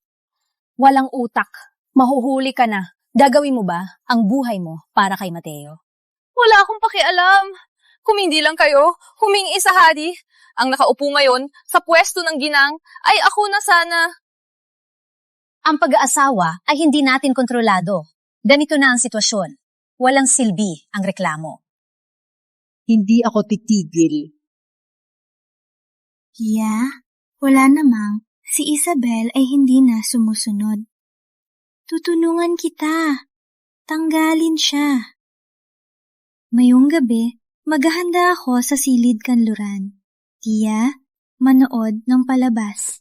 Walang utak. Mahuhuli ka na. Gagawin mo ba ang buhay mo para kay Mateo? Wala akong pakialam. Kung hindi lang kayo, humingi sa hari. Ang nakaupo ngayon sa pwesto ng ginang ay ako na sana. Ang pag-aasawa ay hindi natin kontrolado. Ganito na ang sitwasyon. Walang silbi ang reklamo. Hindi ako titigil. Wala namang. Si Isabel ay hindi na sumusunod. Tutulungan kita. Tanggalin siya. Mayong gabi, maghahanda ako sa silid kanluran. Tia, manood ng palabas.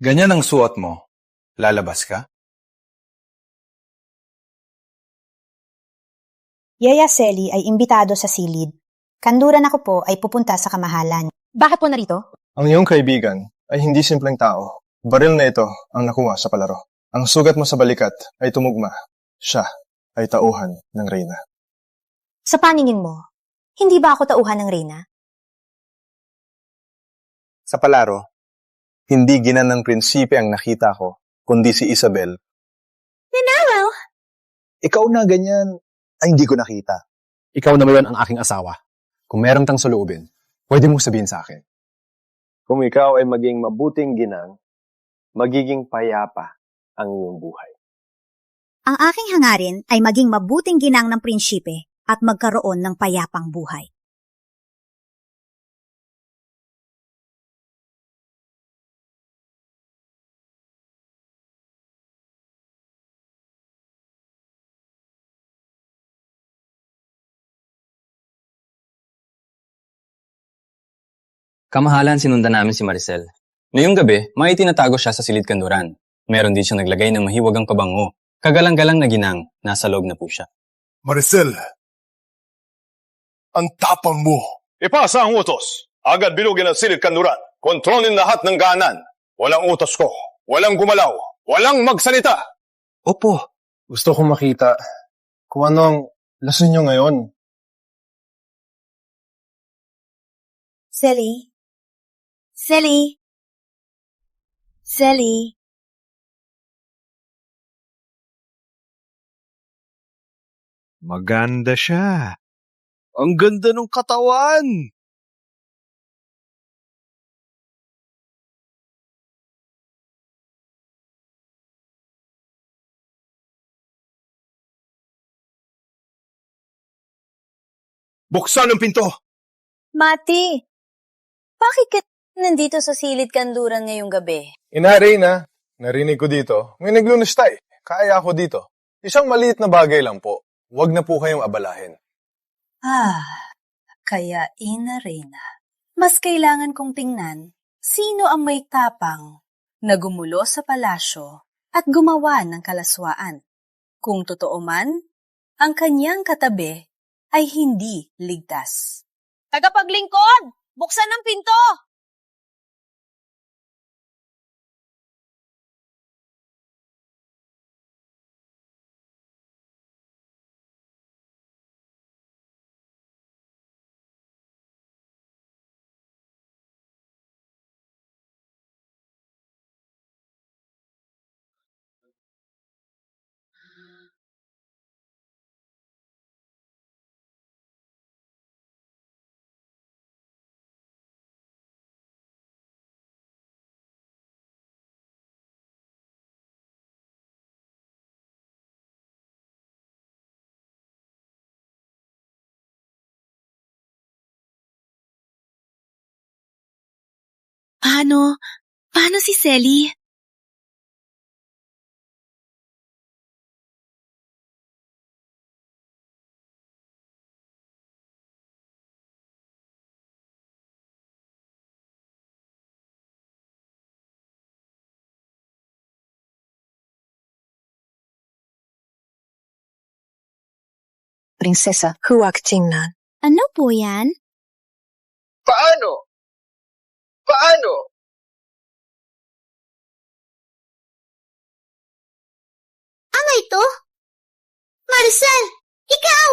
Ganyan ang suot mo. Lalabas ka? Yaya Selly ay imbitado sa silid. Kanduran ako po ay pupunta sa kamahalan. Bakit po narito? Ang iyong kaibigan ay hindi simpleng tao. Baril na ito ang nakuha sa palaro. Ang sugat mo sa balikat ay tumugma. Siya ay tauhan ng reyna. Sa paningin mo, hindi ba ako tauhan ng reyna? Sa palaro, hindi Ginang ng prinsipe ang nakita ko, kundi si Isabel. Nanalo! Ikaw na ganyan ay hindi ko nakita. Ikaw na ngayon ang aking asawa. Kung meron tang saloobin, pwede mong sabihin sa akin. Kung ikaw ay maging mabuting ginang, magiging payapa ang iyong buhay. Ang aking hangarin ay maging mabuting ginang ng prinsipe at magkaroon ng payapang buhay. Kamahalan, sinundan namin si Maricel. Ngayong gabi, may tinatago siya sa silid kanduran. Meron din siyang naglagay ng mahiwagang pabango. Kagalang-galang na ginang, nasa loob na po siya. Maricel, ang tapang mo. Ipasa ang utos. Agad bilugin ang silid kanduran. Kontrolin lahat ng ganan. Walang utos ko. Walang gumalaw. Walang magsalita. Opo. Gusto kong makita kung ano ang lason nyo ngayon. Selly? Selly? Selly? Maganda siya. Ang ganda ng katawan. Buksan ang pinto! Mati, bakit ka nandito sa silid kanduran ngayong gabi? Reyna, narinig ko dito, may naglunustay. Kaya ako dito. Isang maliit na bagay lang po. Huwag na po kayong abalahin. Kaya Reyna, mas kailangan kong tingnan sino ang may tapang na gumulo sa palasyo at gumawa ng kalaswaan. Kung totoo man, ang kanyang katabi ay hindi ligtas. Tagapaglingkod! Buksan ang pinto! Paano si Selly? Prinsesa, huwag tingnan. Ano po yan? Paano? Ano ito? Maricel, ikaw!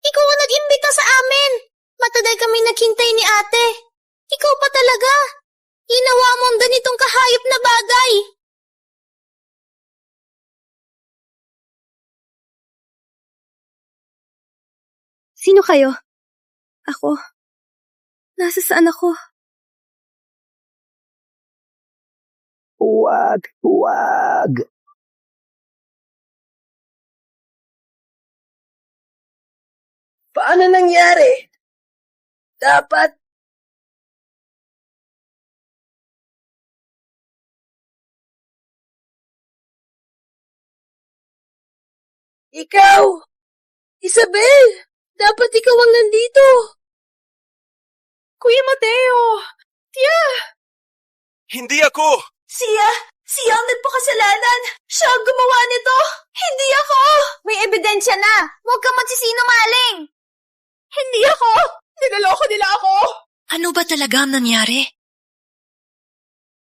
Ikaw ang nag-imbita sa amin! Matagal kami naghintay ni ate. Ikaw pa talaga! Ginawa mo ang ganitong kahayop na bagay! Sino kayo? Ako? Nasasaan ako? Huwag. Paano nangyari? Dapat... Ikaw! Isabel! Dapat ikaw ang nandito! Kuya Mateo! Tia! Hindi ako! Siya ang nagpakasalanan! Siya ang gumawa nito! Hindi ako! May ebidensya na! Huwag kang magsisinungaling! Hindi ako! Niloloko nila ako! Ano ba talaga ang nangyari?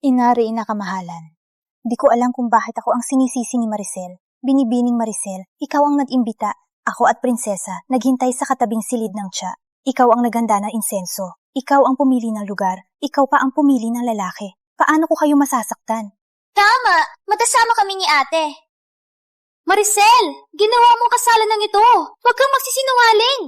Ina kamahalan. Di ko alam kung bakit ako ang sinisisi ni Maricel. Binibining Maricel, ikaw ang nag-imbita. Ako at prinsesa, naghintay sa katabing silid ng tiya. Ikaw ang naghanda ng insenso. Ikaw ang pumili ng lugar. Ikaw pa ang pumili ng lalaki. Paano ko kayo masasaktan? Tama! Matasama kami ni ate. Maricel! Ginawa mong kasalanan ito! Huwag kang magsisinungaling!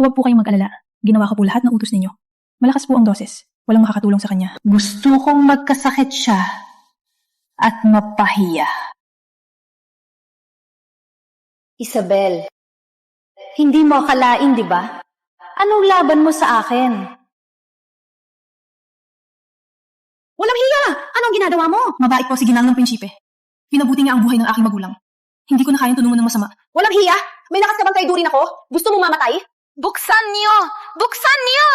Huwag po kayong mag-alala. Ginawa ko po lahat ng utos ninyo. Malakas po ang doses. Walang makakatulong sa kanya. Gusto kong magkasakit siya at mapahiya. Isabel, hindi mo akalain, di ba? Anong laban mo sa akin? Walang hiya! Anong ginagawa mo? Mabait po si Ginang ng Prinsipe. Pinabuti niya ang buhay ng aking magulang. Hindi ko na kayang tulungan ng masama. Walang hiya! May lakas ka bang kaidurin ako? Gusto mong mamatay? Buksan niyo! Buksan niyo!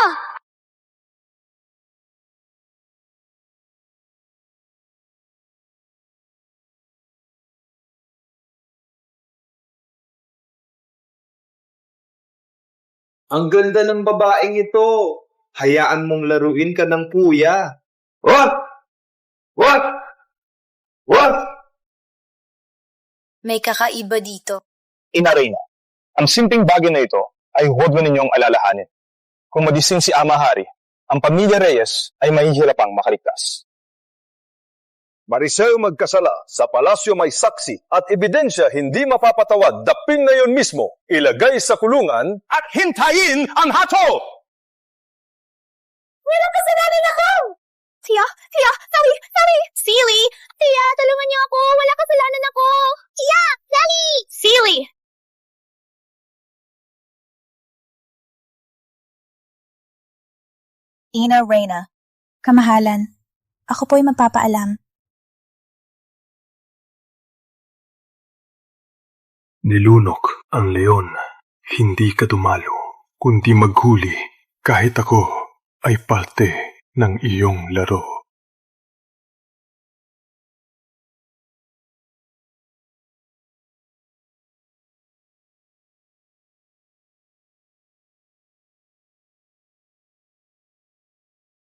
Ang ganda ng babaeng ito. Hayaan mong laruin ka ng kuya. What? What? What? May kakaiba dito. Ina Reyna, ang simpleng bagay na ito ay huwag na ninyong alalahanin. Kung magising si Ama Hari, ang pamilya Reyes ay mahihirapang makaligtas. Mariseo magkasala, sa palasyo may saksi at ebidensya hindi mapapatawad, dapin na yon mismo, ilagay sa kulungan at hintayin ang hatol! Walang kasalanan ako! Tia, sorry! Silly! Tia, tulungan niyo ako! Wala kasalanan ako! Tia! Dali! Silly! Ina Reyna, kamahalan, ako po'y magpapaalam. Nilunok ang leon. Hindi ka dumalo, kundi maghuli kahit ako ay parte ng iyong laro.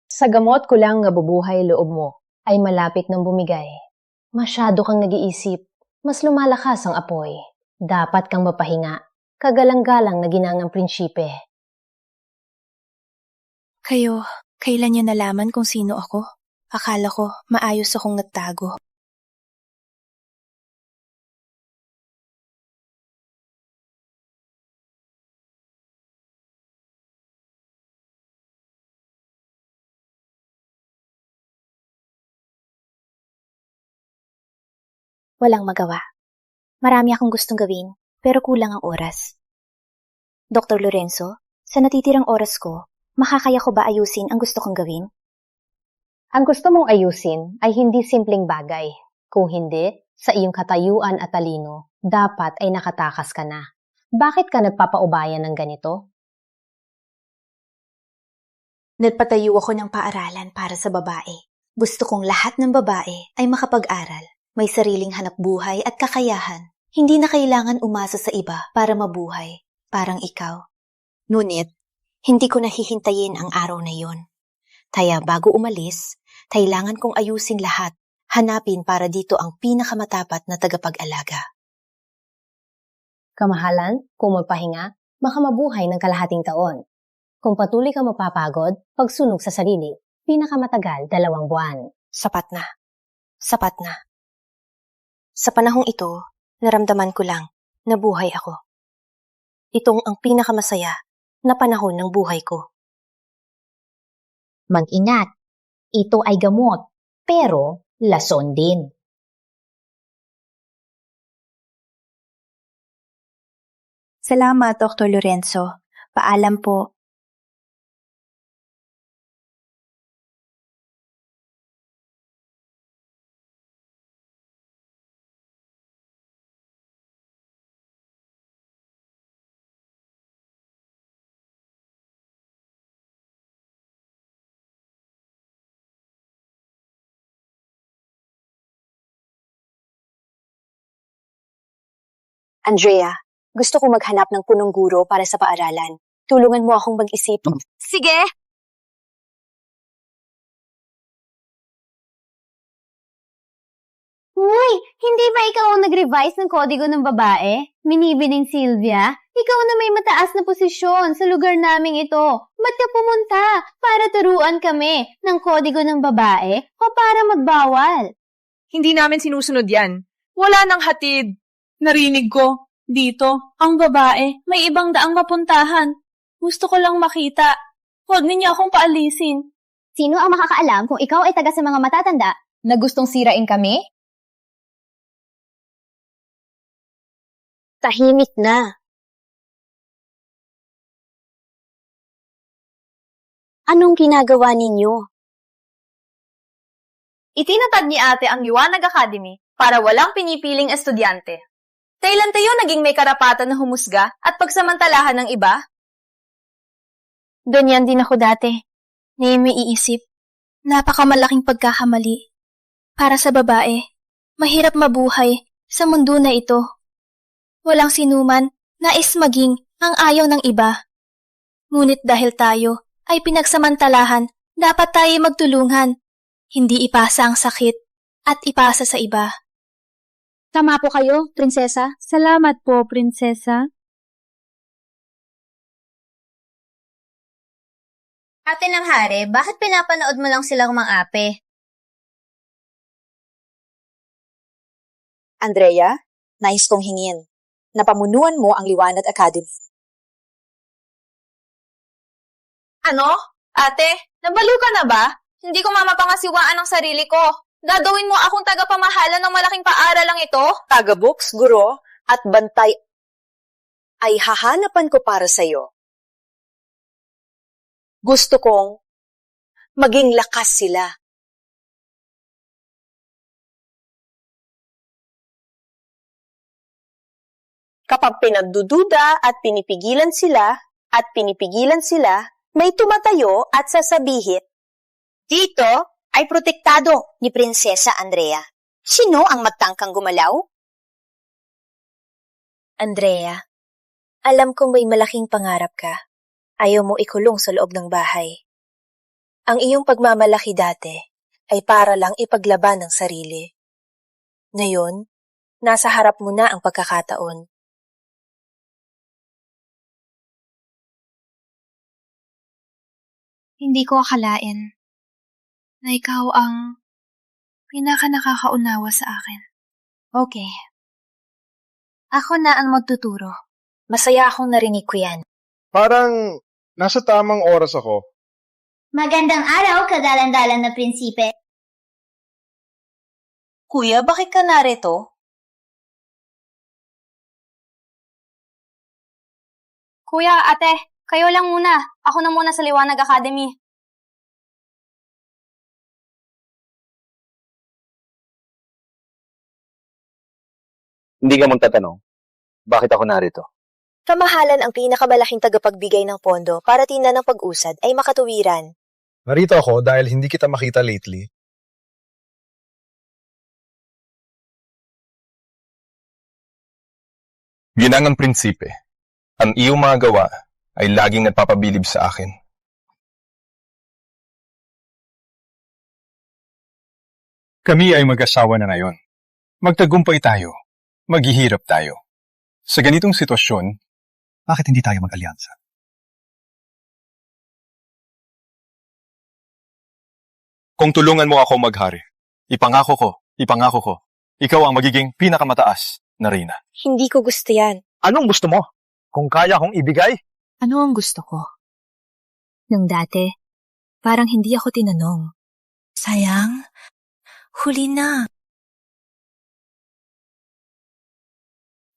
Sa gamot ko lang nga bubuhay loob mo ay malapit ng bumigay. Masyado kang nag-iisip, mas lumalakas ang apoy. Dapat kang mapahinga, kagalang-galang na ginangang prinsipe. Kayo, kailan niyo nalaman kung sino ako? Akala ko maayos akong nagtago. Walang magawa. Marami akong gustong gawin, pero kulang ang oras. Dr. Lorenzo, sa natitirang oras ko, makakaya ko ba ayusin ang gusto kong gawin? Ang gusto mong ayusin ay hindi simpleng bagay. Kung hindi, sa iyong katayuan at talino, dapat ay nakatakas ka na. Bakit ka nagpapaubayan ng ganito? Nagpatayo ako ng paaralan para sa babae. Gusto kong lahat ng babae ay makapag-aral, may sariling hanapbuhay at kakayahan. Hindi na kailangan umasa sa iba para mabuhay, parang ikaw. Ngunit, hindi ko nahihintayin ang araw na yon. Kaya bago umalis, kailangan kong ayusin lahat, hanapin para dito ang pinakamatapat na tagapag-alaga. Kamahalan, kung magpahinga, baka mabuhay ng kalahating taon. Kung patuloy ka mapapagod, pagsunog sa sarili, pinakamatagal 2 buwan. Sapat na. Sapat na. Sa panahong ito, naramdaman ko lang na buhay ako. Itong ang pinakamasaya na panahon ng buhay ko. Mag-ingat. Ito ay gamot, pero lason din. Salamat, Dr. Lorenzo. Paalam po. Andrea, gusto ko maghanap ng punong guro para sa paaralan. Tulungan mo akong mag-isip. Sige! Uy, hindi ba ikaw ang nag-revise ng kodigo ng babae? Minibining Sylvia, ikaw na may mataas na posisyon sa lugar naming ito. Ba't ka pumunta? Para turuan kami ng kodigo ng babae o para magbawal? Hindi namin sinusunod yan. Wala nang hatid. Narinig ko, dito, ang babae, may ibang daang mapuntahan. Gusto ko lang makita. Huwag ninyo akong paalisin. Sino ang makakaalam kung ikaw ay taga sa mga matatanda na gustong sirain kami? Tahimik na. Anong ginagawa ninyo? Itinatag ni ate ang Liwanag Academy para walang pinipiling estudyante. Kailan tayo naging may karapatan na humusga at pagsamantalahan ng iba? Ganyan din ako dati. Ngayon may iisip, napakamalaking pagkakamali. Para sa babae, mahirap mabuhay sa mundo na ito. Walang sinuman nais maging ang ayaw ng iba. Ngunit dahil tayo ay pinagsamantalahan, dapat tayo magtulungan. Hindi ipasa ang sakit at ipasa sa iba. Tama po kayo, prinsesa. Salamat po, prinsesa. Ate ng hari, bakit pinapanood mo lang silang mang-ape? Andrea, nais kong hingin. Napamunuan mo ang Liwanag Academy. Ano? Ate, nabalo ka na ba? Hindi ko mamapangasiwaan ang sarili ko. Gagawin mo akong tagapamahala ng malaking paaralang ito? Taga-books, guro, at bantay ay hahanapan ko para sa'yo. Gusto kong maging lakas sila. Kapag pinagdududa at pinipigilan sila, may tumatayo at sasabihin, Dito ay protektado ni Prinsesa Andrea. Sino ang magtangkang gumalaw? Andrea, alam kong may malaking pangarap ka. Ayaw mo ikulong sa loob ng bahay. Ang iyong pagmamalaki dati ay para lang ipaglaban ng sarili. Ngayon, nasa harap mo na ang pagkakataon. Hindi ko akalain na ikaw ang pinaka-nakakaunawa sa akin. Okay. Ako na ang magtuturo. Masaya akong narinig ko yan. Parang nasa tamang oras ako. Magandang araw, kagalang-galang na prinsipe. Kuya, bakit ka narito? Kuya, ate, kayo lang muna. Ako na muna sa Liwanag Academy. Hindi ka magtatanong, bakit ako narito? Kamahalan ang pinakamalaking tagapagbigay ng pondo para tingnan ng pag-usad ay makatuwiran. Narito ako dahil hindi kita makita lately. Ginangang prinsipe, ang iyong mga gawa ay laging nagpapabilib sa akin. Kami ay mag-asawa na ngayon. Magtagumpay tayo. Maghihirap tayo. Sa ganitong sitwasyon, bakit hindi tayo mag-alyansa? Kung tulungan mo ako maghari, ipangako ko, ikaw ang magiging pinakamataas na reyna. Hindi ko gusto yan. Anong gusto mo? Kung kaya kong ibigay? Ano ang gusto ko? Nung dati, parang hindi ako tinanong. Sayang, huli na.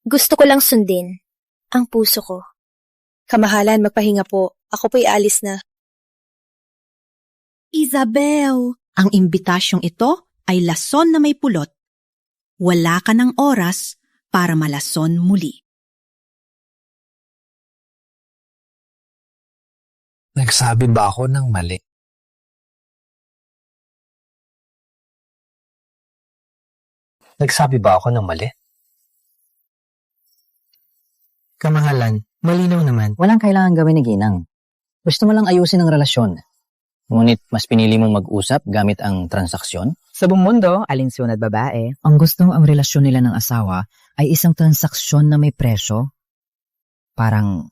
Gusto ko lang sundin ang puso ko. Kamahalan, magpahinga po. Ako po'y alis na. Isabel, ang imbitasyong ito ay lason na may pulot. Wala ka ng oras para malason muli. Nagsabi ba ako ng mali? Nagsabi ba ako ng mali? Kamahalan, malinaw naman. Walang kailangan gawin ni Ginang. Gusto mo lang ayusin ang relasyon. Ngunit mas pinili mong mag-usap gamit ang transaksyon? Sa buong mundo, alinsunod babae, ang gusto ang relasyon nila ng asawa ay isang transaksyon na may presyo. Parang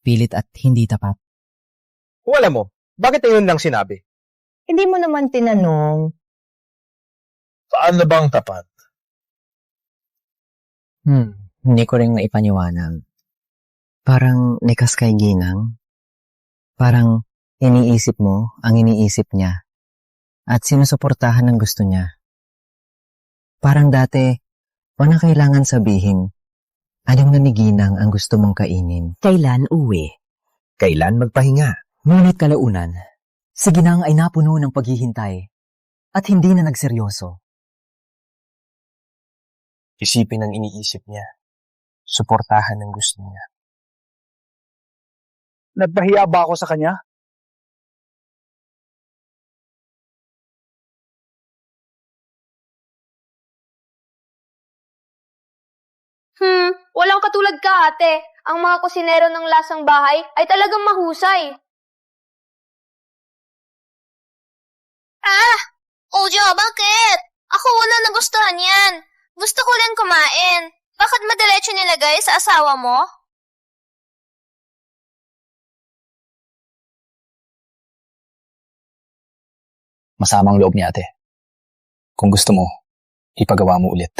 pilit at hindi tapat. Kung alam mo, bakit ayun lang sinabi? Hindi mo naman tinanong. Saan na ba ang tapat? Hindi ko rin naipaniwanag. Parang nikas kay Ginang. Parang iniisip mo ang iniisip niya at sinusuportahan ng gusto niya. Parang dati, wala kailangan sabihin. Alam na ni Ginang ang gusto mong kainin. Kailan uwi? Kailan magpahinga? Ngunit kalaunan, si Ginang ay napuno ng paghihintay at hindi na nagseryoso. Isipin ang iniisip niya. suportahan ang gusto niya. Nagpahiya ba ako sa kanya? Walang katulad ka, ate. Ang mga kusinero ng lasang bahay ay talagang mahusay. Ojo, bakit? Ako wala nagustuhan yan. Gusto ko rin kumain. Bakit madiretso nilagay sa asawa mo? Masamang loob ni ate. Kung gusto mo, ipagawa mo ulit.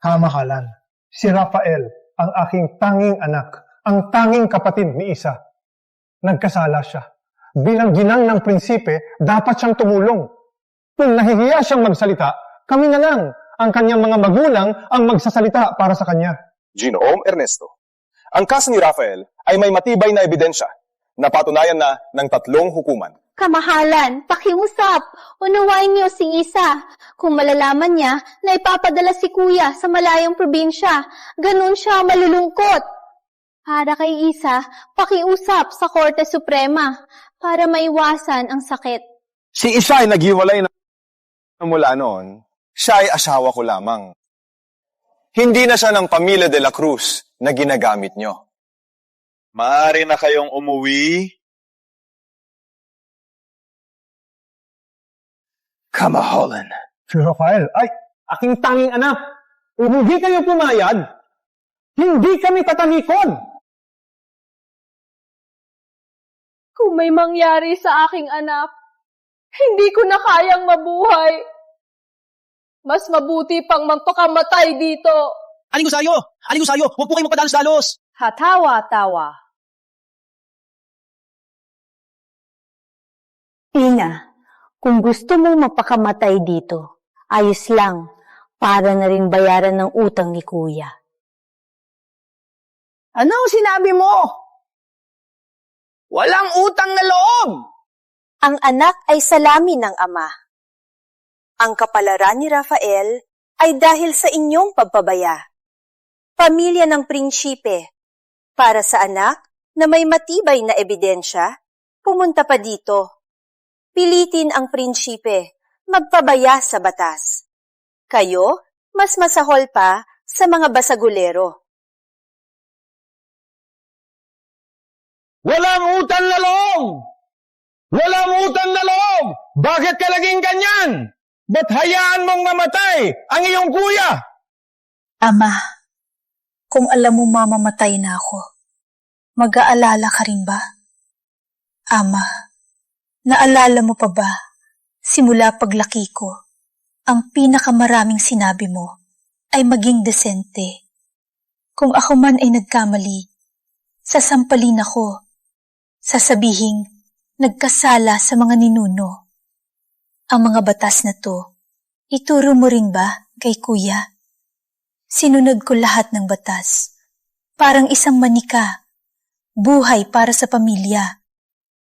Kamahalan, si Rafael, ang aking tanging anak, ang tanging kapatid ni Isa. Nagkasala siya. Bilang ginang ng prinsipe, dapat siyang tumulong. Kung nahihiya siyang magsalita, kami na lang, ang kanyang mga magulang, ang magsasalita para sa kanya. Ginoong Ernesto, ang kaso ni Rafael ay may matibay na ebidensya na patunayan na ng 3 hukuman. Kamahalan, pakiusap. Unawain niyo si Isa. Kung malalaman niya na ipapadala si Kuya sa malayong probinsya, ganun siya malulungkot. Para kay Isa, pakiusap sa Korte Suprema para maiwasan ang sakit. Si Isa ay naghiwalay na mula noon. Siya ay asawa ko lamang. Hindi na siya ng pamilya de la Cruz na ginagamit niyo. Maaari na kayong umuwi. Kamahalan. Si Rafael ay aking tanging anak. Kung hindi kayo pumayag, hindi kami tatalikod. Kung may mangyari sa aking anak, hindi ko na kayang mabuhay. Mas mabuti pang magpakamatay dito. Aling Usayo! Aling Usayo! Huwag po kayong magpadalos-dalos! Hatawa-tawa. Ina, kung gusto mong mapakamatay dito, ayos lang, para na rin bayaran ng utang ni Kuya. Ano sinabi mo? Walang utang na loob! Ang anak ay salamin ng ama. Ang kapalaran ni Rafael ay dahil sa inyong pagpabaya. Pamilya ng prinsipe, para sa anak na may matibay na ebidensya, pumunta pa dito. Pilitin ang prinsipe magpabaya sa batas. Kayo, mas masahol pa sa mga basagulero. Walang utang na loob! Walang utang na loob! Bakit ka naging ganyan? Ba't hayaan mong mamatay ang iyong kuya? Ama, kung alam mo mamamatay na ako, mag-aalala ka rin ba? Ama, naalala mo pa ba, simula paglaki ko, ang pinakamaraming sinabi mo ay maging desente. Kung ako man ay nagkamali, sasampalin ako, sasabihing nagkasala sa mga ninuno. Ang mga batas na to, ituro mo rin ba kay Kuya? Sinunod ko lahat ng batas. Parang isang manika. Buhay para sa pamilya.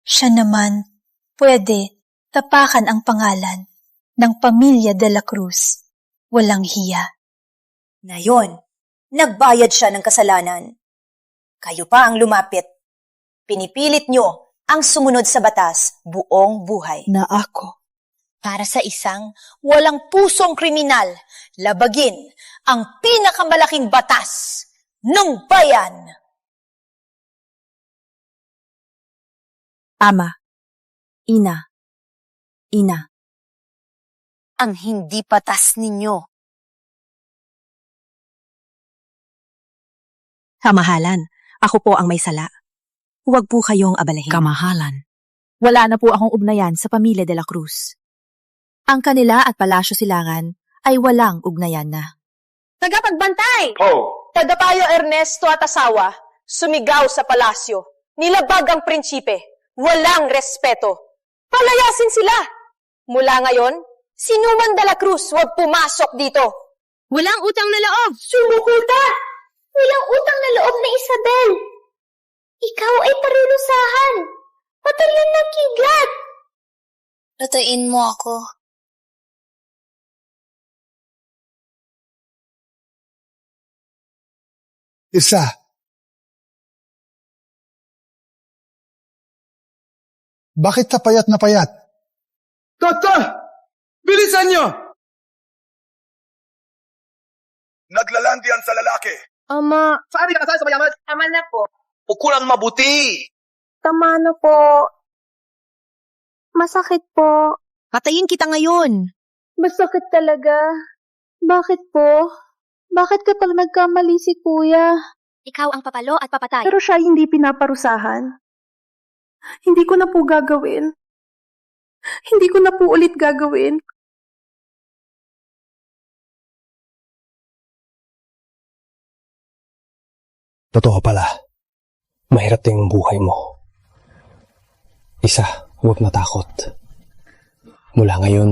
Siya naman, pwede tapakan ang pangalan ng pamilya de la Cruz. Walang hiya. Ngayon, nagbayad siya ng kasalanan. Kayo pa ang lumapit. Pinipilit nyo ang sumunod sa batas buong buhay. Na ako. Para sa isang walang pusong kriminal, labagin ang pinakamalaking batas ng bayan. Ama, ina, Ang hindi patas ninyo. Kamahalan, ako po ang may sala. Huwag po kayong abalahin. Kamahalan. Wala na po akong ugnayan sa pamilya de la Cruz. Ang kanila at Palasyo Silangan ay walang ugnayan na. Tagapagbantay! Oh! Tagapayo Ernesto at asawa, sumigaw sa palasyo. Nilabag ang prinsipe. Walang respeto. Palayasin sila! Mula ngayon, Sinuman de la Cruz, huwag pumasok dito! Walang utang na loob! Sumukuta! Walang utang na loob na Isabel! Ikaw ay parurusahan! Patayan ng kidlat! Patayin mo ako. Isa. Bakit ka payat na payat? Doktor! Bilisan niyo! Naglalandian sa lalaki. Ama, Saan ka kasal sa mayaman? tama na po. Pukulang mabuti! Tama na po. Masakit po. Patayin kita ngayon. Masakit talaga. Bakit po? Bakit kapag nagkamali si kuya? Ikaw ang papalo at papatay. Pero siya hindi pinaparusahan. Hindi ko na po gagawin. Hindi ko na po ulit gagawin. Totoo pala. Mahirap din yung buhay mo. Isa, huwag matakot. Mula ngayon,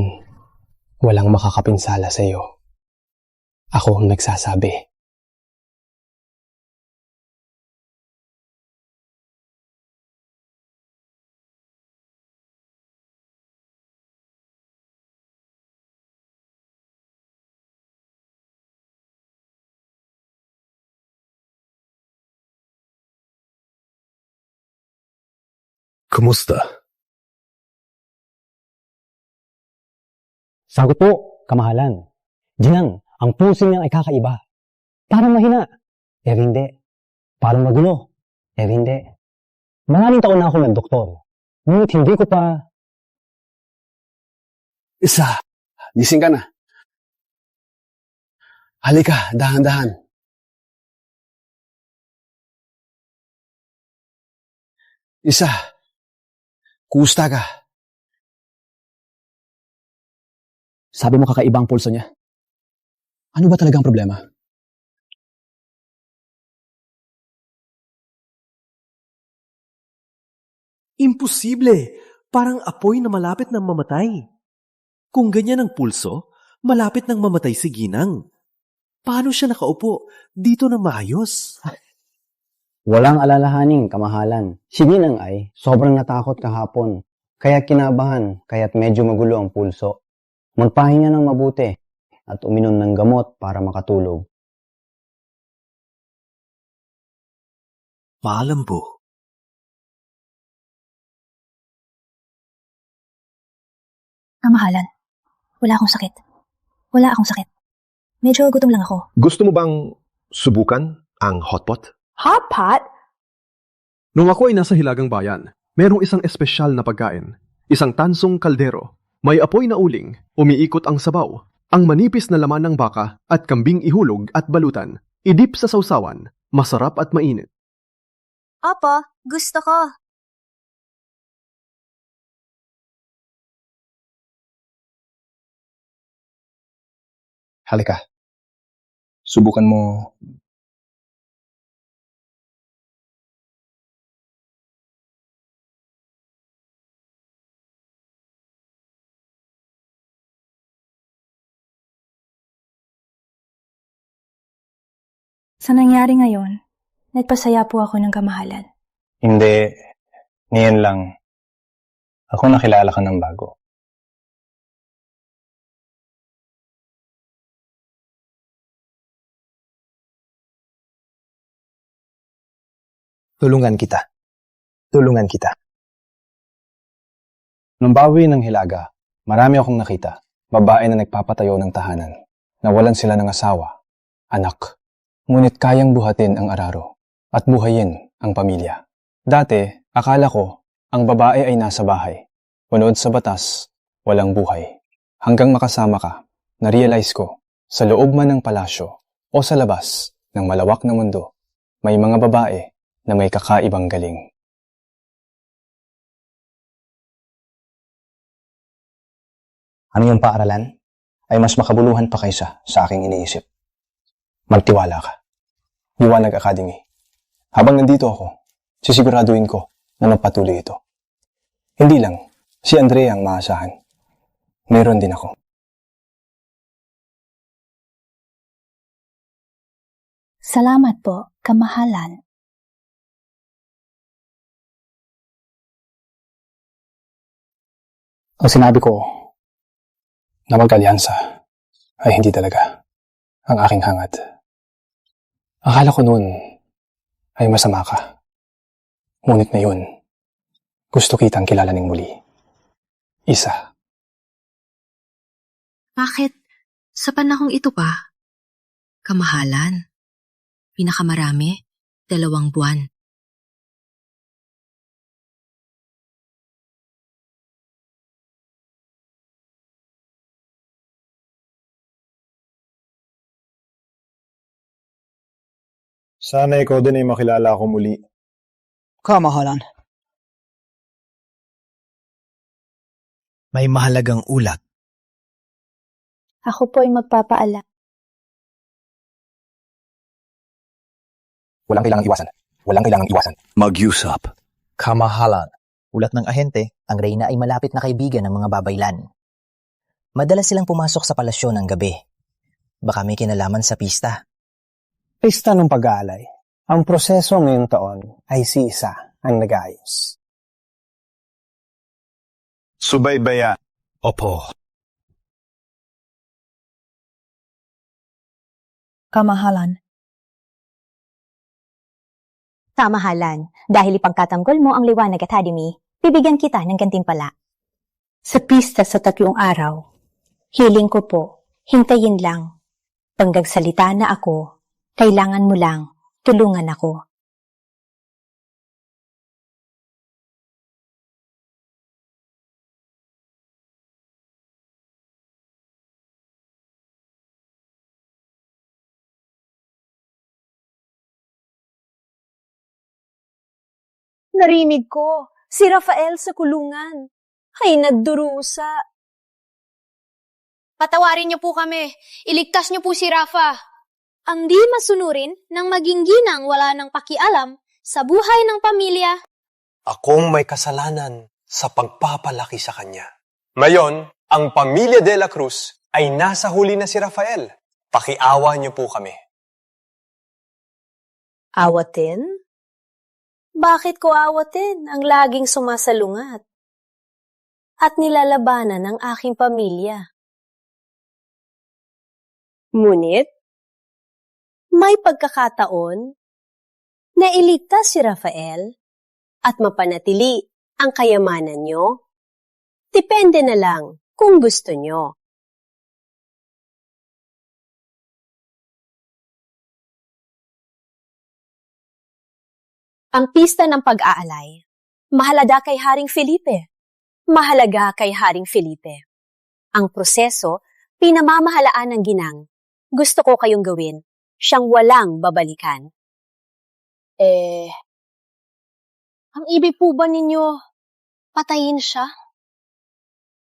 walang makakapinsala sa iyo. Ako ang nagsasabi. Kumusta? Sagot po, kamahalan. Ginang, ang puso niya ay kakaiba. Parang mahina. Hindi. Parang magulo. Hindi. Maraming taon na ako ng doktor. Ngunit hindi ko pa... Isa. Gising ka na. Halika, dahan-dahan. Isa. Kumusta ka? Sabi mo kakaibang pulso niya. Ano ba talagang problema? Imposible! Parang apoy na malapit ng mamatay. Kung ganyan ang pulso, malapit ng mamatay si Ginang. Paano siya nakaupo dito na maayos? Walang alalahaning, kamahalan. Si Ginang ay sobrang natakot kahapon. Kaya kinabahan, kaya't medyo magulo ang pulso. Magpahinga ng mabuti at uminom ng gamot para makatulog. Paalam po. Kamahalan, wala akong sakit. Wala akong sakit. Medyo gutom lang ako. Gusto mo bang subukan ang hotpot? Hotpot? Nung ako ay nasa Hilagang Bayan, merong isang espesyal na pagkain. Isang tansong kaldero. May apoy na uling, umiikot ang sabaw, ang manipis na laman ng baka at kambing ihulog at balutan. Idip sa sausawan, masarap at mainit. Opo, gusto ko. Halika. Subukan mo. Sa nangyari ngayon, nagpasaya po ako ng kamahalan. Hindi. Ngayon lang. Ako nakilala ka ng bago. Tulungan kita. Tulungan kita. Nung bawi ng Hilaga, marami akong nakita. Babae na nagpapatayo ng tahanan. Nawalan sila ng asawa, anak. Ngunit kayang buhatin ang araro at buhayin ang pamilya. Dati, akala ko, ang babae ay nasa bahay. Punod sa batas, walang buhay. Hanggang makasama ka, na-realize ko, sa loob man ng palasyo o sa labas ng malawak na mundo, may mga babae na may kakaibang galing. Ang iyong paaralan ay mas makabuluhan pa kaysa sa aking iniisip. Magtiwala ka. Liwanag Academy. Habang nandito ako, sisiguraduhin ko na magpatuloy ito. Hindi lang si Andrea ang maasahan. Meron din ako. Salamat po, kamahalan. Ang sinabi ko na mag-alyansa ay hindi talaga ang aking hangad. Akala ko noon ay masama ka. Ngunit ngayon, gusto kitang kilalaning muli. Isa. Bakit sa panahong ito pa? Kamahalan. Pinakamarami, 2 buwan. Sana ikaw din ay makilala ako muli. Kamahalan. May mahalagang ulat. Ako po ay magpapaala. Walang kailangang iwasan. Walang kailangang iwasan. Mag-usap. Kamahalan. Ulat ng ahente, ang reyna ay malapit na kaibigan ng mga babaylan. Madalas silang pumasok sa palasyo ng gabi. Baka may kinalaman sa pista. Pista ng pag-aalay. Ang proseso ngayong taon ay si Isa ang nag-ayos. Subaybaya. Opo. Kamahalan. Kamahalan, dahil ipagtatanggol mo ang Liwanag Academy, bibigyan kita ng gantimpala. Sa pista sa 3 araw, hiling ko po, hintayin lang. Panggagsalita na ako, kailangan mo lang, tulungan ako. Narinig ko, si Rafael sa kulungan. Ay, nagdurusa. Patawarin niyo po kami. Iligtas niyo po si Rafa. Ang di masunurin ng maging ginang wala ng pakialam sa buhay ng pamilya. Akong may kasalanan sa pagpapalaki sa kanya. Ngayon, ang pamilya de la Cruz ay nasa huli na si Rafael. Pakiawa niyo po kami. Awatin? Bakit ko awatin ang laging sumasalungat at nilalabanan ng aking pamilya? Ngunit, may pagkakataon na iligtas si Rafael at mapanatili ang kayamanan nyo. Depende na lang kung gusto nyo. Ang pista ng pag-aalay, mahalaga kay Haring Felipe. Mahalaga kay Haring Felipe. Ang proseso, pinamamahalaan ng ginang. Gusto ko kayong gawin, siyang walang babalikan. Ang ibig po ba ninyo, patayin siya?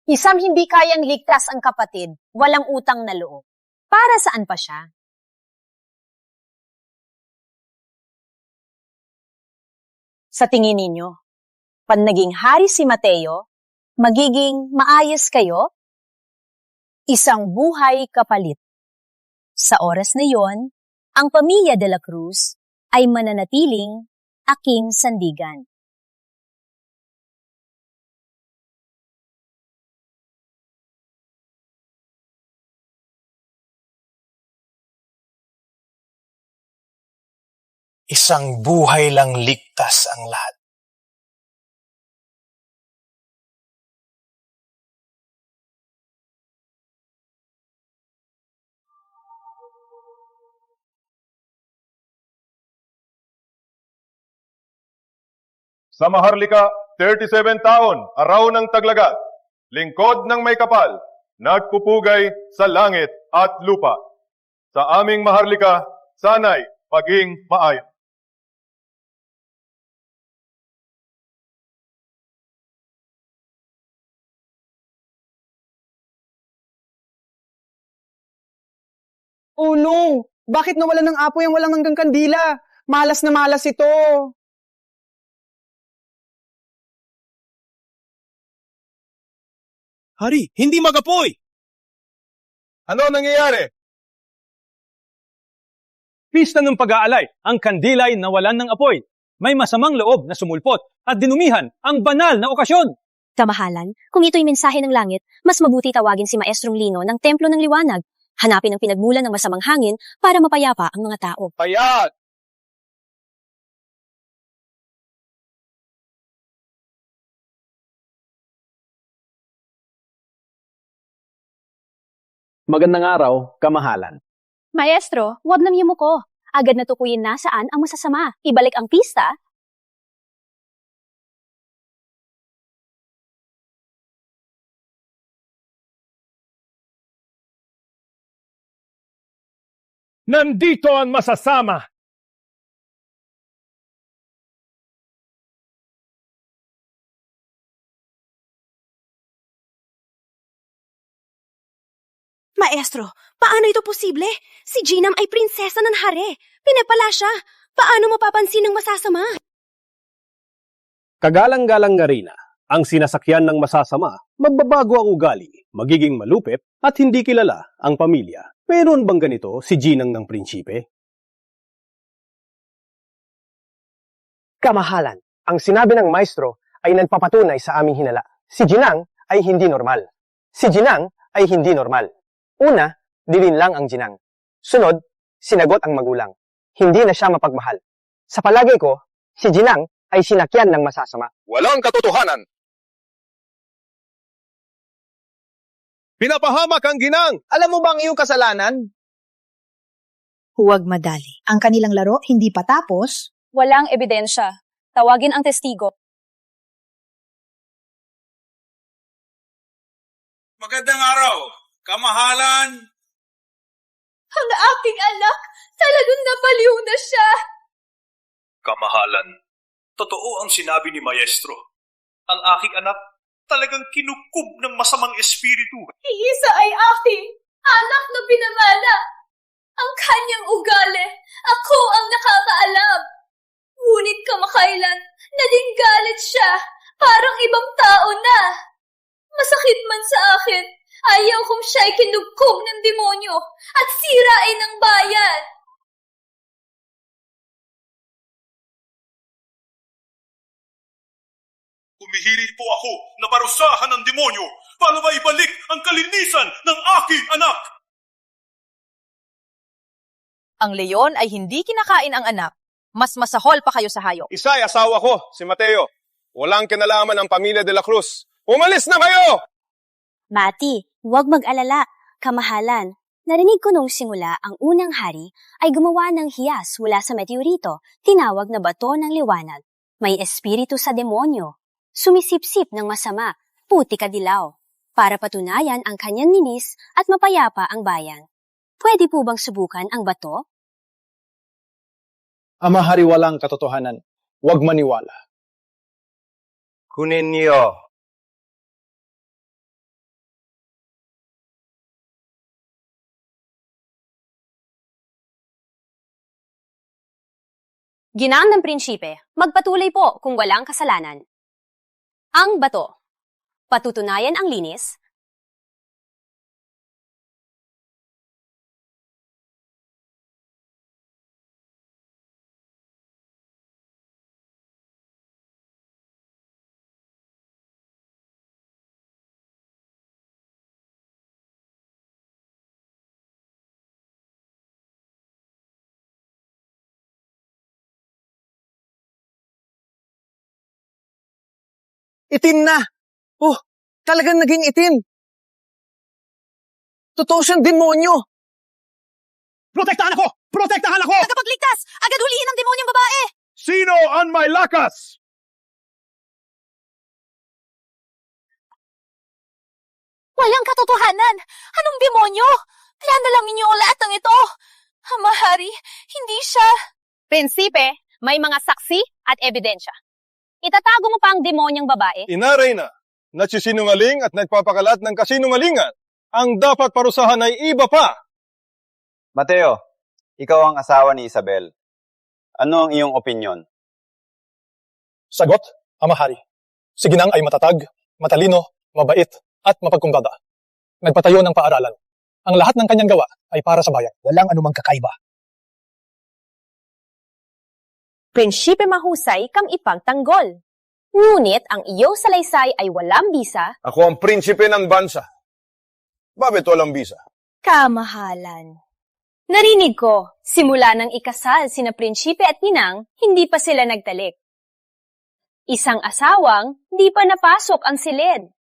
Isang hindi kayang ligtas ang kapatid, walang utang na loob. Para saan pa siya? Sa tingin ninyo, pag naging hari si Mateo, magiging maayos kayo? Isang buhay kapalit. Sa oras na yon, ang pamilya de la Cruz ay mananatiling aking sandigan. Isang buhay lang ligtas ang lahat. Sa Maharlika, 37 taon, araw ng taglagat, lingkod ng may kapal, nagpupugay sa langit at lupa. Sa aming Maharlika, sana'y maging maayos. Oh no! Bakit nawalan ng apoy ang walang hanggang kandila? Malas na malas ito. Hari, hindi magapoy! Ano nangyayari? Pista ng pag-aalay, ang kandilay na walan ng apoy. May masamang loob na sumulpot at dinumihan ang banal na okasyon. Kamahalan, kung ito'y mensahe ng langit, mas mabuti tawagin si Maestrong Lino ng Templo ng Liwanag. Hanapin ang pinagmulan ng masamang hangin para mapayapa ang mga tao. Payat! Magandang araw, kamahalan. Maestro, huwag nang yumuko. Agad natukuyin na saan ang masasama. Ibalik ang pista. Nandito ang masasama! Maestro, paano ito posible? Si Ginang ay prinsesa ng hari. Pinapala siya. Paano mapapansin ng masasama? Kagalang-galang nga rin ang sinasakyan ng masasama, magbabago ang ugali, magiging malupit at hindi kilala ang pamilya. Meron bang ganito si Ginang ng prinsipe? Kamahalan, ang sinabi ng maestro ay nagpapatunay sa aming hinala. Si Ginang ay hindi normal. Si Ginang ay hindi normal. Una, dilin lang ang Ginang. Sunod, sinagot ang magulang. Hindi na siya mapagmahal. Sa palagay ko, si Ginang ay sinakyan ng masasama. Walang katotohanan. Pinapahamak ang Ginang! Alam mo ba ang iyong kasalanan? Huwag madali. Ang kanilang laro hindi pa tapos. Walang ebidensya. Tawagin ang testigo. Magandang araw, kamahalan! Ang aking anak, talagang napaliw na siya. Kamahalan, totoo ang sinabi ni Maestro. Ang aking anak talagang kinukup ng masamang espiritu. Iisa ay aking anak na pinamana. Ang kanyang ugali, ako ang nakakaalam. Ngunit kamakailan, naging galit siya, parang ibang tao na. Masakit man sa akin, ayaw kong siya'y kinugkog ng demonyo at sirain ng bayan. Humihirit po ako na parusahan ng demonyo para maibalik ang kalinisan ng aking anak. Ang leon ay hindi kinakain ang anak. Mas masahol pa kayo sa hayop. Isa ay asawa ko, si Mateo. Walang kinalaman ang pamilya de la Cruz. Umalis na kayo! Mati, huwag mag-alala. Kamahalan, narinig ko nung simula ang unang hari ay gumawa ng hiyas mula sa meteorito, tinawag na bato ng liwanag. May espiritu sa demonyo. Sumisipsip ng masama, puti kadilaw, para patunayan ang kanyang linis at mapayapa ang bayan. Pwede po bang subukan ang bato? Ama hari, walang katotohanan. Huwag maniwala. Kunin niyo. Ginang ng prinsipe, magpatuloy po kung walang kasalanan. Ang bato. Patutunayan ang linis. Itim na! Oh, talagang naging itim! Totoo siyang demonyo! Protektahan ako! Protektahan ako! Tagapagligtas! Agad hulihin ang demonyong babae! Sino ang may lakas? Walang katotohanan! Anong demonyo? Plano lang ninyo ang lahat ng ito! Ama Hari, hindi siya... Prinsipe, may mga saksi at ebidensya. Itatago mo pa ang demonyang babae? Inaray na, nagsisinungaling at nagpapakalat ng kasinungalingan. Ang dapat parusahan ay iba pa. Mateo, ikaw ang asawa ni Isabel. Ano ang iyong opinyon? Sagot, Ama Hari. Si Ginang ay matatag, matalino, mabait, at mapagkumbaba. Nagpatayo ng paaralan. Ang lahat ng kanyang gawa ay para sa bayan. Walang anumang kakaiba. Prinsipe mahusay kam ipagtanggol. Ngunit ang iyong salaysay ay walang bisa. Ako ang prinsipe ng bansa. Bakit walang bisa? Kamahalan. Narinig ko, simula nang ikasal sina prinsipe at ninang, hindi pa sila nagtalik. Isang asawang, di pa napasok ang silid.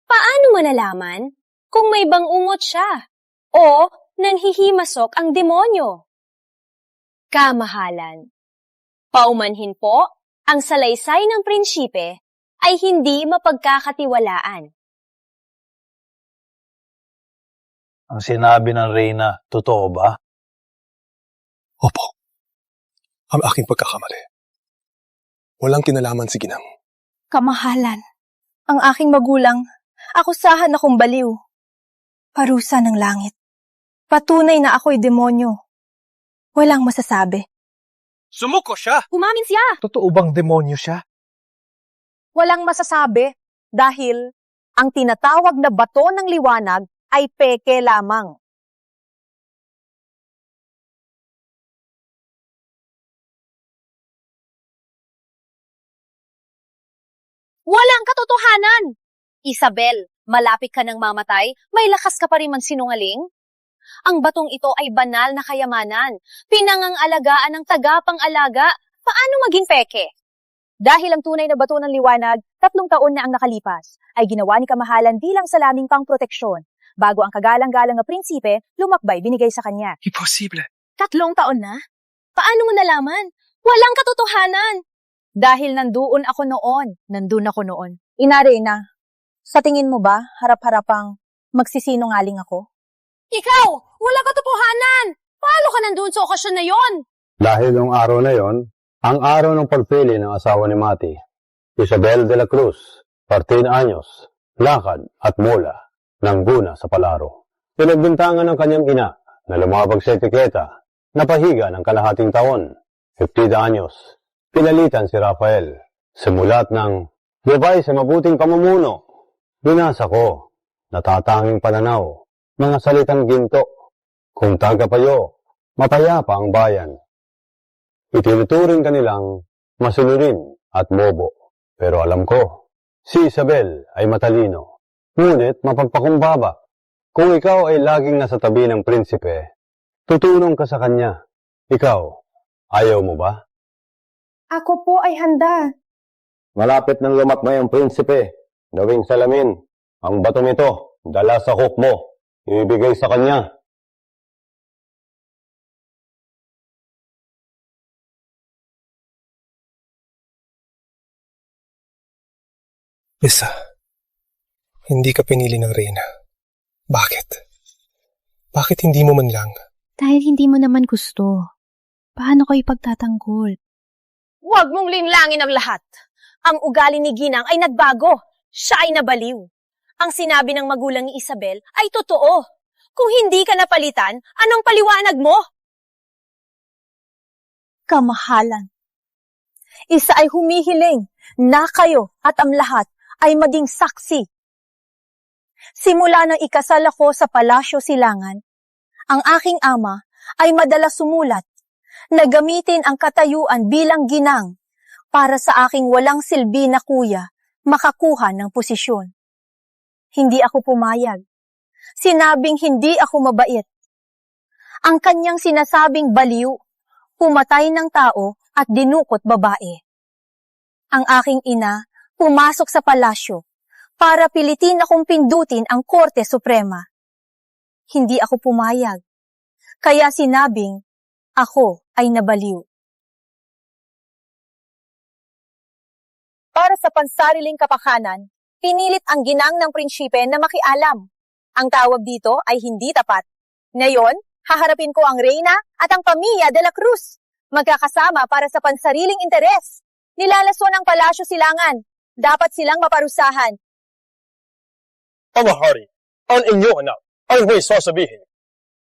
Paano mo nalaman kung may bangungot siya o nanghihimasok ang demonyo? Kamahalan. Paumanhin po, ang salaysay ng prinsipe ay hindi mapagkakatiwalaan. Ang sinabi ng Reyna, totoo ba? Opo. Ang aking pagkakamali. Walang kinalaman si Ginang. Kamahalan, ang aking magulang, akusahan akong baliw. Parusa ng langit. Patunay na ako'y demonyo. Walang masasabi. Sumuko siya! Umamin siya! Totoo bang demonyo siya? Walang masasabi dahil ang tinatawag na bato ng liwanag ay peke lamang. Walang katotohanan! Isabel, malapit ka ng mamatay, may lakas ka pa rin magsinungaling? Ang batong ito ay banal na kayamanan, pinangangalagaan ng tagapang-alaga. Paano maging peke? Dahil ang tunay na bato ng liwanag, 3 taon na ang nakalipas, ay ginawa ni Kamahalan bilang salaming pangproteksyon. Bago ang kagalang-galang na prinsipe, lumakbay binigay sa kanya. Imposible. 3 taon na? Paano mo nalaman? Walang katotohanan! Dahil nandun ako noon. Reyna, sa tingin mo ba, harap-harapang magsisinungaling ako? Ikaw! Walang katotohanan! Paano ka nandun sa okasyon na yon? Dahil yung araw na yon, ang araw ng pagpili ng asawa ni Mati, Isabel de la Cruz, 14 anyos, lakad at mula, nangguna sa palaro. Pinagbintangan ng kanyang ina na lumabag sa etiketa, napahiga ng kalahating taon, 50 anyos. Pinalitan si Rafael, simulat ng gabay sa mabuting pamumuno. Binasa ko, natatanging pananaw, mga salitang ginto, kung tagapayo, mapayapa ang bayan. Itinuturing kanilang masunurin at bobo. Pero alam ko, si Isabel ay matalino, ngunit mapagpakumbaba. Kung ikaw ay laging nasa tabi ng prinsipe, tutulong ka sa kanya. Ikaw, ayaw mo ba? Ako po ay handa. Malapit nang lumakbay ang prinsipe, gawing salamin. Ang batong ito, dala sa hook mo, ibigay sa kanya. Lisa, hindi ka pinili ng Reyna. Bakit? Bakit hindi mo man lang? Dahil hindi mo naman gusto. Paano ko ipagtatanggol? Huwag mong linlangin ang lahat. Ang ugali ni Ginang ay nagbago. Siya ay nabaliw. Ang sinabi ng magulang ni Isabel ay totoo. Kung hindi ka napalitan, anong paliwanag mo? Kamahalan. Isa ay humihiling na kayo at ang lahat ay maging saksi. Simula nang ikasal ako sa Palasyo Silangan, ang aking ama ay madalas sumulat na gamitin ang katayuan bilang ginang para sa aking walang silbi na kuya makakuha ng posisyon. Hindi ako pumayag. Sinabing hindi ako mabait. Ang kanyang sinasabing baliw, pumatay ng tao at dinukot babae. Ang aking ina pumasok sa palasyo para pilitin akong pindutin ang Korte Suprema. Hindi ako pumayag. Kaya sinabing ako ay nabaliw. Para sa pansariling kapakanan, pinilit ang ginang ng prinsipe na makialam. Ang tawag dito ay hindi tapat. Ngayon, haharapin ko ang Reyna at ang pamilya de la Cruz. Magkakasama para sa pansariling interes. Nilalason ang Palasyo Silangan. Dapat silang maparusahan. Ama Hari, ang inyong anak ay may sasabihin.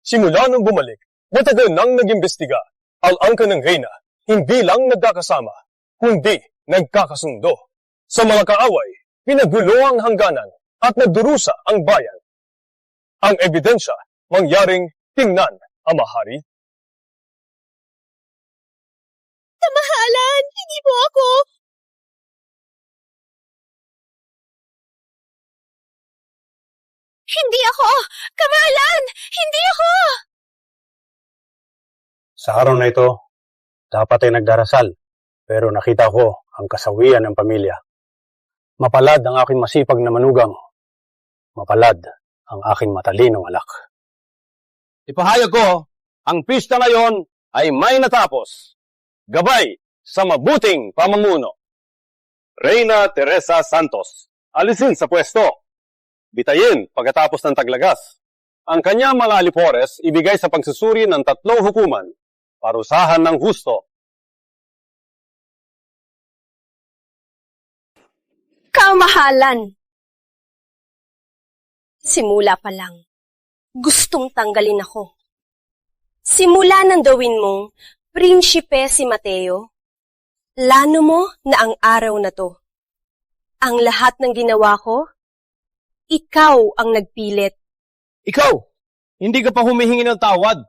Simula nung bumalik, matagal nang nag-imbestiga. Ang angka ng Reyna, hindi lang nagkakasama, kundi nagkakasundo. Sa mga kaaway, pinagulo ang hangganan at nagdurusa ang bayan. Ang ebidensya, mangyaring tingnan, Ama Hari. Kamahalan, hindi mo ako. Hindi ako! Kamahalan! Hindi ako! Sa araw na ito, dapat ay nagdarasal, pero nakita ko ang kasawian ng pamilya. Mapalad ang aking masipag na manugang. Mapalad ang aking matalinong anak. Ipahayag ko, ang pista ngayon ay may natapos. Gabay sa mabuting pamumuno. Reyna Teresa Santos, alisin sa pwesto. Bitayin pagkatapos ng taglagas. Ang kanyang mga alipores ibigay sa pagsusuri ng 3 hukuman. Parusahan ng husto. Kamahalan! Simula pa lang, gustong tanggalin ako. Simula nang gawin mong prinsipe si Mateo, plano mo na ang araw na to. Ang lahat ng ginawa ko, ikaw ang nagpilit. Ikaw, hindi ka pa humihingi ng tawad.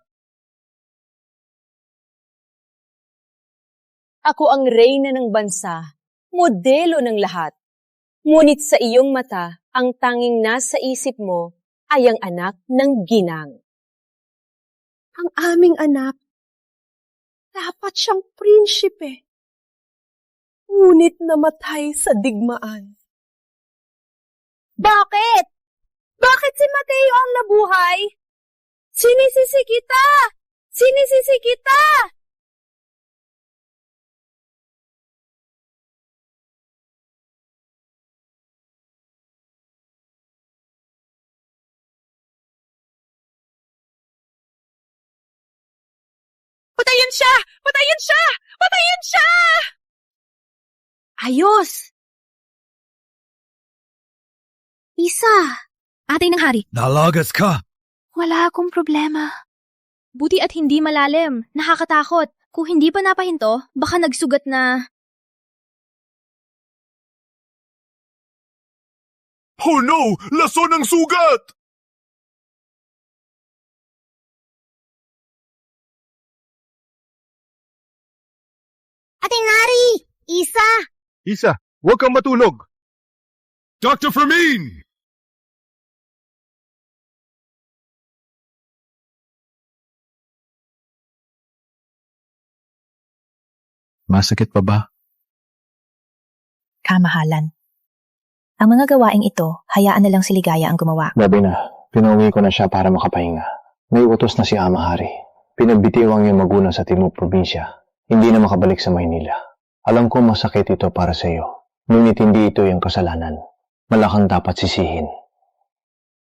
Ako ang reyna ng bansa, modelo ng lahat. Ngunit sa iyong mata, ang tanging nasa isip mo ay ang anak ng ginang. Ang aming anak, dapat siyang prinsipe. Ngunit namatay sa digmaan. Bakit? Bakit si Mateo ang nabuhay? Sinisisi kita! Sinisisi kita! Patayin siya! Patayin siya! Patayin siya! Ayos! Isa, atay ng hari. Nalagas ka. Wala akong problema. Buti at hindi malalim. Nakakatakot. Kung hindi pa napahinto, baka nagsugat na... Oh no! Lason ang sugat! Ating hari! Isa! Isa, huwag kang matulog. Dr. Fermin! Masakit pa ba? Kamahalan. Ang mga gawaing ito, hayaan na lang si Ligaya ang gumawa. Gabi na, pinauwi ko na siya para makapahinga. May utos na si Ama Hari. Pinagbitiwang yung magulang sa Timog Probinsya. Hindi na makabalik sa Maynila. Alam ko masakit ito para sa iyo. Ngunit hindi ito yung kasalanan. Malakang dapat sisihin.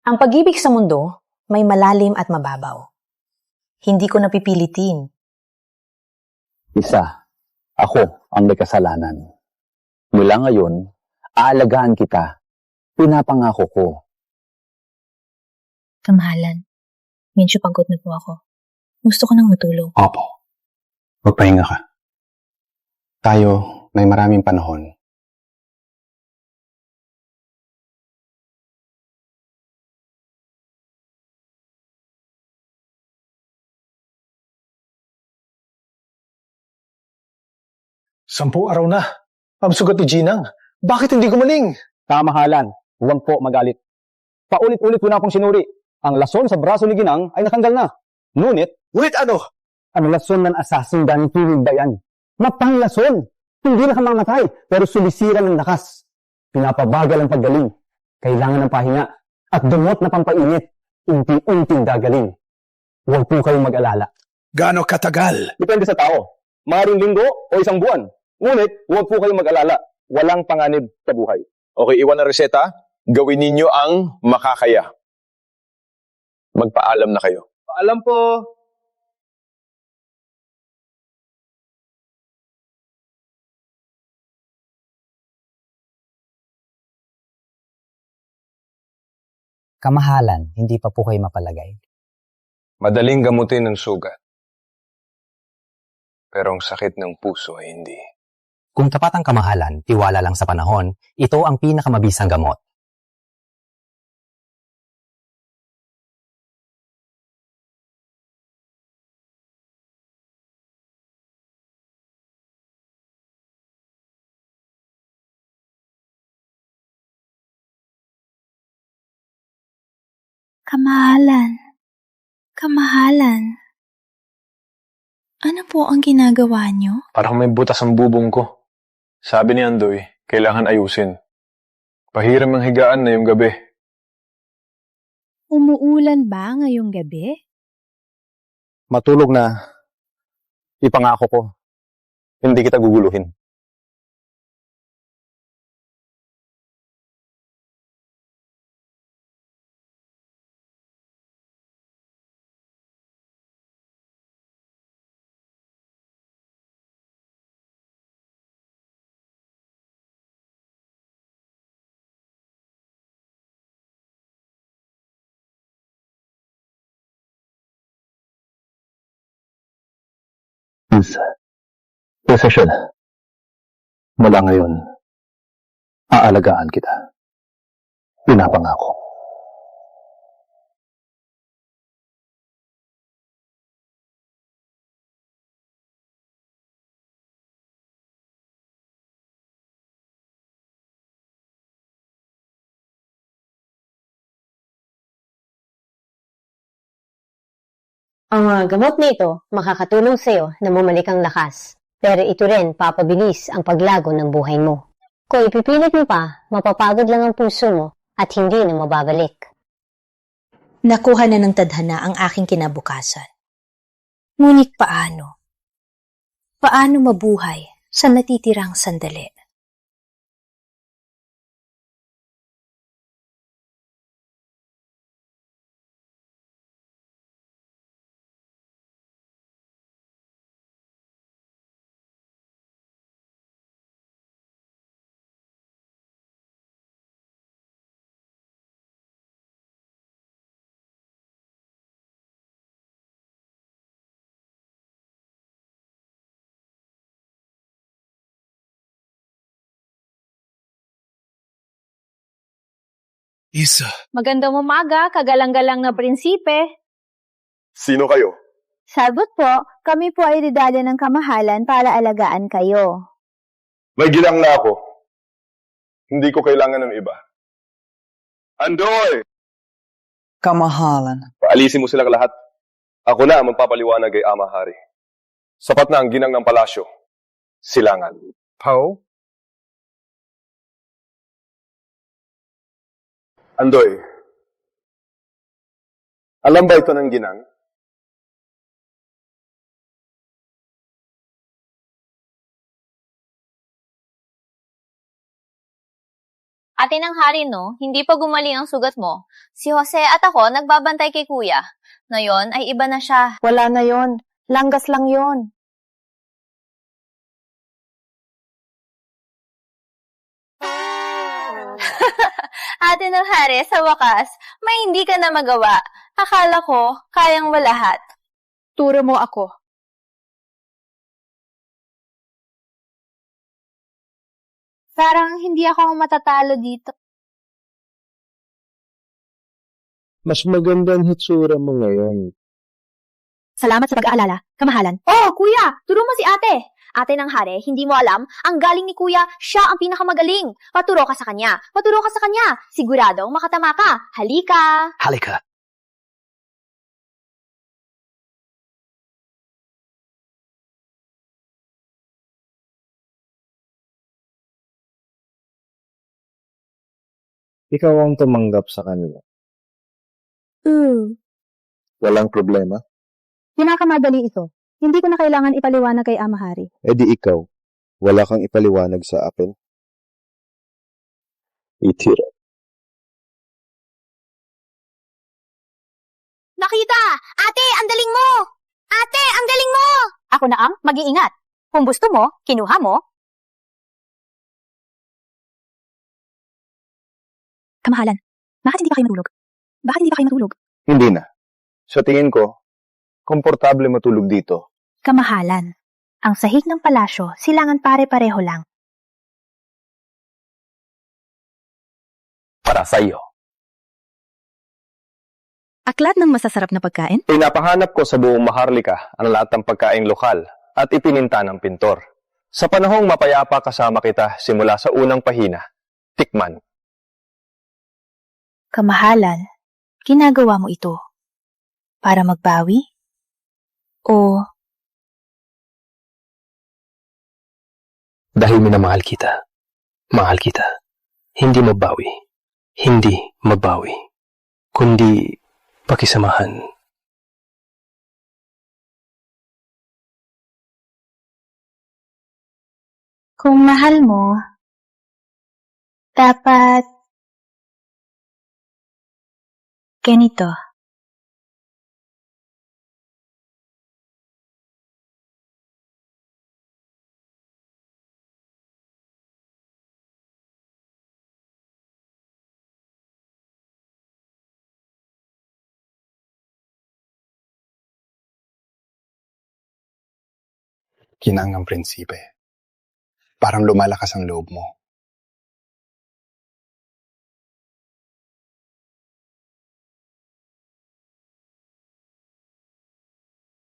Ang pag-ibig sa mundo, may malalim at mababaw. Hindi ko napipilitin. Isa, ako ang may kasalanan. Mula ngayon, aalagaan kita. Pinapangako ko. Kamahalan, medyo pagod na po ako. Gusto ko nang matulog. Opo. Magpahinga ka. Tayo, may maraming panahon. Sampung araw na. Ang sugat ni Ginang. Bakit hindi gumaling? Kamahalan, huwag po magalit. Paulit-ulit ko na akong sinuri. Ang lason sa braso ni Ginang ay natanggal na. Ngunit ano? Ang lason ng asasing Danny Tuwing ba yan? Mapanglason! Hindi na kamamatay, pero sulisira ng lakas. Pinapabagal ang paggaling. Kailangan ng pahinga. At dumot na pampainit. Unti-unting gagaling. Huwag po kayong mag-alala. Gaano katagal? Depende sa tao. Maring linggo o isang buwan. Ngunit, huwag po kayong mag-alala. Walang panganib sa buhay. Okay, iwan na reseta. Gawin ninyo ang makakaya. Magpaalam na kayo. Paalam po. Kamahalan, hindi pa po kayo mapalagay. Madaling gamutin ng sugat. Pero ang sakit ng puso ay hindi. Kung tapat ang kamahalan, tiwala lang sa panahon, ito ang pinakamabisang gamot. Kamahalan. Kamahalan. Ano po ang ginagawa niyo? Parang may butas ang bubong ko. Sabi ni Andoy, kailangan ayusin. Pahiram ang higaan na yung gabi. Umuulan ba ngayong gabi? Matulog na. Ipangako ko. Hindi kita guguluhin. Posesyon. Mula ngayon, aalagaan kita. Pinapangako. Ang gamot nito makakatulong sa iyo na bumalik ang lakas. Pero ito rin papabilis ang paglago ng buhay mo. Kung ipipilit mo pa, mapapagod lang ang puso mo at hindi na mababalik. Nakuha na ng tadhana ang aking kinabukasan. Ngunit paano? Paano mabuhay sa natitirang sandali? Isa. Magandang umaga, kagalang-galang na prinsipe. Sino kayo? Sabot po, kami po ay didali ng kamahalan para alagaan kayo. May gilang na ako. Hindi ko kailangan ng iba. Andoy! Kamahalan. Paalisin mo silang lahat. Ako na ang magpapaliwanag kay Ama Hari. Sapat na ang ginang ng palasyo. Silangan. Pao? Andoy, alam ba ito ng ginang? Ate ng hari, no? Hindi pa gumaling ang sugat mo. Si Jose at ako nagbabantay kay kuya. Ngayon ay iba na siya. Wala na yon. Langgas lang yon. Ate ng hari, sa wakas, may hindi ka na magawa. Akala ko, kayang walahat. Turo mo ako. Parang hindi ako matatalo dito. Mas maganda ang hitsura mo ngayon. Salamat sa pag-aalala, kamahalan. Oh, kuya! Turo mo si ate! Ate ng hari, hindi mo alam, ang galing ni kuya, siya ang pinakamagaling. Paturo ka sa kanya. Paturo ka sa kanya. Siguradong makatama ka. Halika! Halika. Ikaw ang tumanggap sa kanila. Walang problema? Pinakamadali ito. Hindi ko na kailangan ipaliwanag kay Ama Hari. E di ikaw, wala kang ipaliwanag sa akin? Itira. Nakita! Ate, ang galing mo! Ate, ang galing mo! Ako na ang mag-iingat. Kung gusto mo, kinuha mo. Kamahalan, bakit hindi pa kayo matulog? Bakit hindi pa kayo matulog? Hindi na. Sa tingin ko, komportable matulog dito. Kamahalan, ang sahig ng palasyo, silangan pare-pareho lang. Para sa iyo. Aklat ng masasarap na pagkain? Pinapahanap ko sa buong Maharlika ang lahat ng pagkaing lokal at ipininta ng pintor. Sa panahong mapayapa kasama kita simula sa unang pahina, tikman. Kamahalan, ginagawa mo ito para magbawi? O dahil minamahal kita. Mahal kita. Hindi mabawi. Hindi mabawi. Kundi pakisamahan. kung mahal mo, dapat ganito. Ginang ang prinsipe. Parang lumalakas ang loob mo.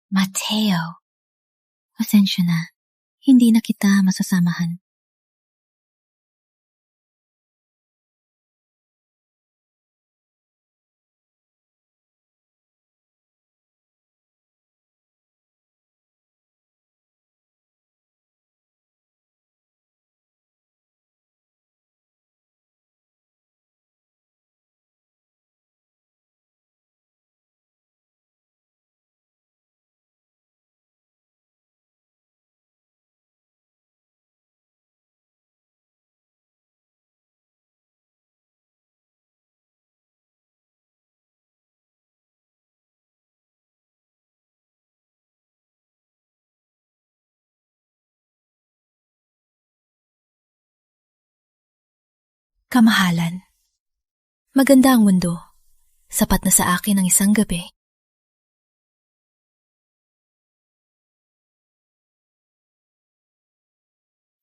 Mateo, pasensya na. Hindi na kita masasamahan. Kamahalan. Maganda ang mundo. Sapat na sa akin ang isang gabi.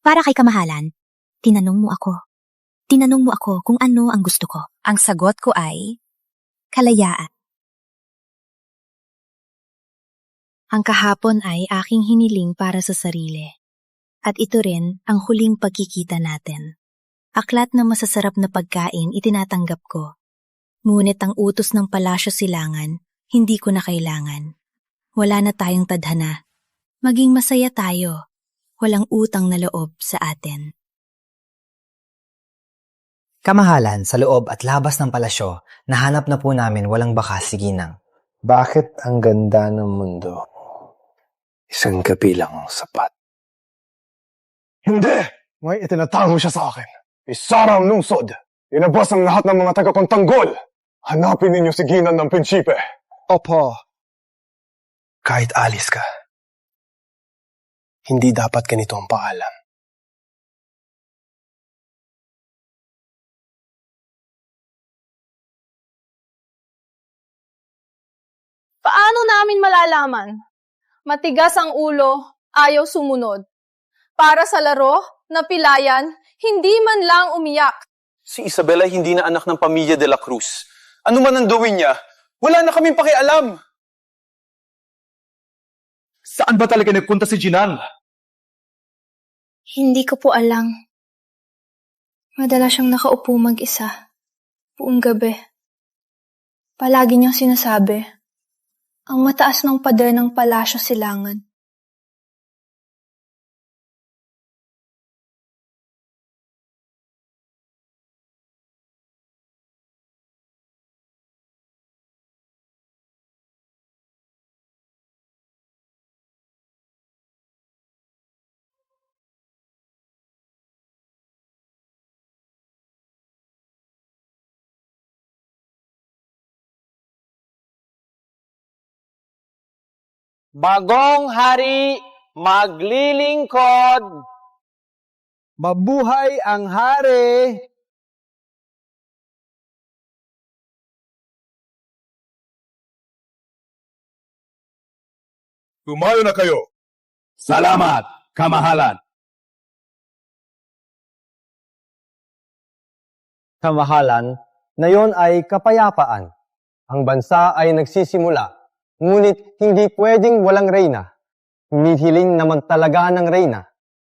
Para kay kamahalan, tinanong mo ako. Tinanong mo ako kung ano ang gusto ko. Ang sagot ko ay kalayaan. Ang kahapon ay aking hiniling para sa sarili. At ito rin ang huling pagkikita natin. Aklat na masasarap na pagkain itinatanggap ko. Ngunit ang utos ng palasyo silangan, hindi ko na kailangan. Wala na tayong tadhana. Maging masaya tayo. Walang utang na loob sa atin. Kamahalan, sa loob at labas ng palasyo, nahanap na po namin walang bakas si Ginang. Bakit ang ganda ng mundo? Isang gabi lang ang sapat. Hindi! May itinatago siya sa akin. Isara ang lungsod. Inabas ang lahat ng mga taga-kontanggol. Hanapin ninyo si Ginan ng prinsipe. Opo. Kahit alis ka, hindi dapat ganito ang paalam. Paano namin malalaman? Matigas ang ulo, ayaw sumunod. Para sa laro, napilayan, hindi man lang umiyak. Si Isabel ay hindi na anak ng pamilya de la Cruz. Ano man ang gawin niya, wala na kaming pakialam. Saan ba talaga nagpunta si Ginang? Hindi ko po alam. Madalas siyang nakaupo mag-isa. Buong gabi. Palagi niyang sinasabi, ang mataas ng pader ng palasyo silangan. Bagong hari, maglilingkod. Mabuhay ang hari. Tumayo na kayo. Salamat, kamahalan. Kamahalan, na yon ay kapayapaan. Ang bansa ay nagsisimula. Ngunit hindi pwedeng walang reyna. Humihiling na magtalaga ng reyna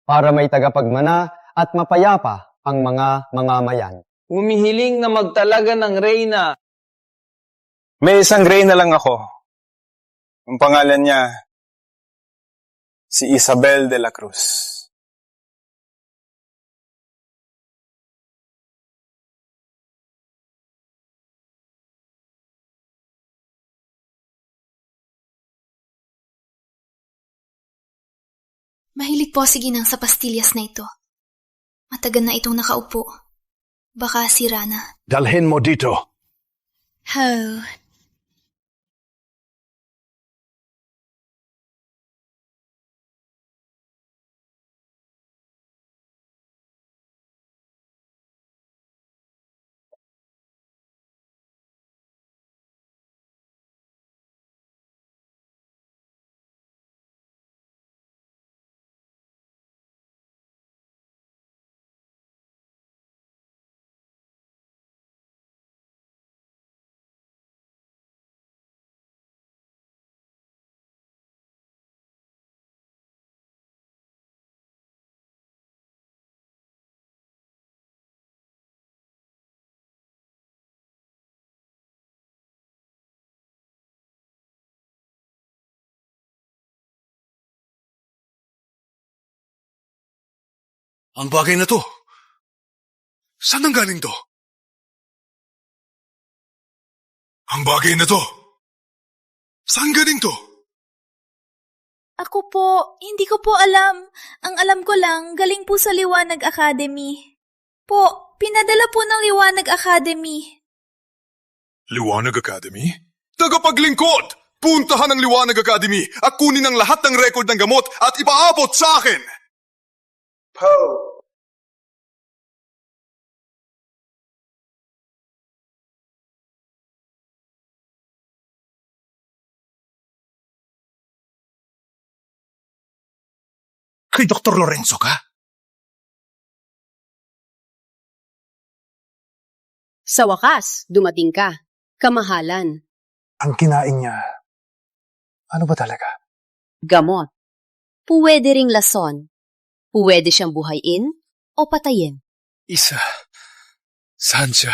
para may tagapagmana at mapayapa ang mga mamamayan. Humihiling na magtalaga ng reyna May isang reyna lang ako. Ang pangalan niya, si Isabel de la Cruz. Mahilig po si Ginang sa pastillas na ito. Matagal na itong nakaupo. Baka sira na. Dalhin mo dito. Oh. Ang bagay na to. Saan ang galing to? Ang bagay na to. Saan galing to? Ako po, hindi ko po alam. Ang alam ko lang, galing po sa Liwanag Academy. Po, pinadala po ng Liwanag Academy. Liwanag Academy? Tagapaglingkod! Puntahan ang Liwanag Academy at kunin ang lahat ng record ng gamot at ipaabot sa akin! Po. Kay Dr. Lorenzo ka? Sa wakas, dumating ka. Kamahalan. Ang kinain niya, ano ba talaga? Gamot. Puwede ring lason. Puwede siyang buhayin o patayin. Isa. Saan siya?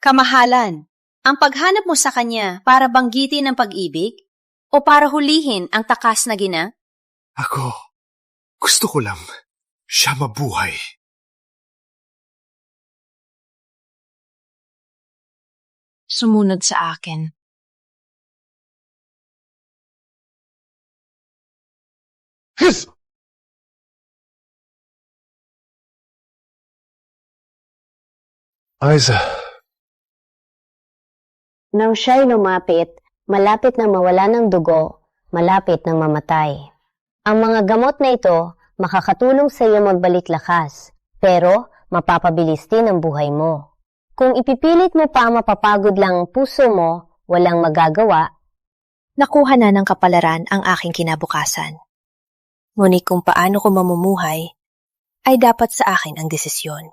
Kamahalan, ang paghanap mo sa kanya para banggitin ang pag-ibig o para hulihin ang takas na gina? Ako, gusto ko lang siya mabuhay. Sumunod sa akin. Yes! Aiza. Nang siya'y lumapit, malapit na mawala ng dugo, malapit na mamatay. Ang mga gamot na ito makakatulong sa iyo magbalik lakas, pero mapapabilis din ang buhay mo. Kung ipipilit mo pa mapapagod lang ang puso mo, walang magagawa. Nakuha na ng kapalaran ang aking kinabukasan. Ngunit kung paano ko mamumuhay, ay dapat sa akin ang desisyon.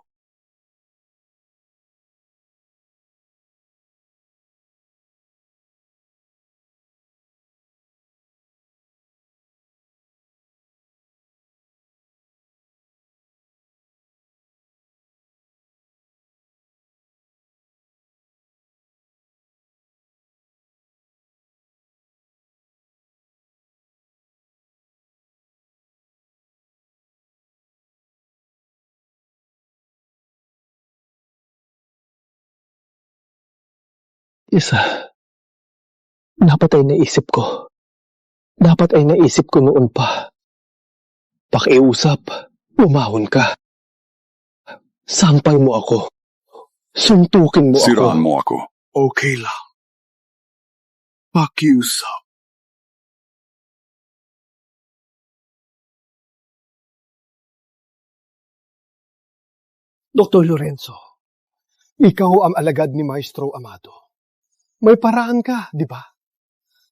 Isa. Dapat ay naisip ko. Dapat ay naisip ko noon pa. Pakiusap, umahon ka. Sampal mo ako. Suntukin mo ako. Siraan mo ako. Okay lang. Pakiusap. Dr. Lorenzo, ikaw ang alagad ni Maestro Amado. May paraan ka, di ba?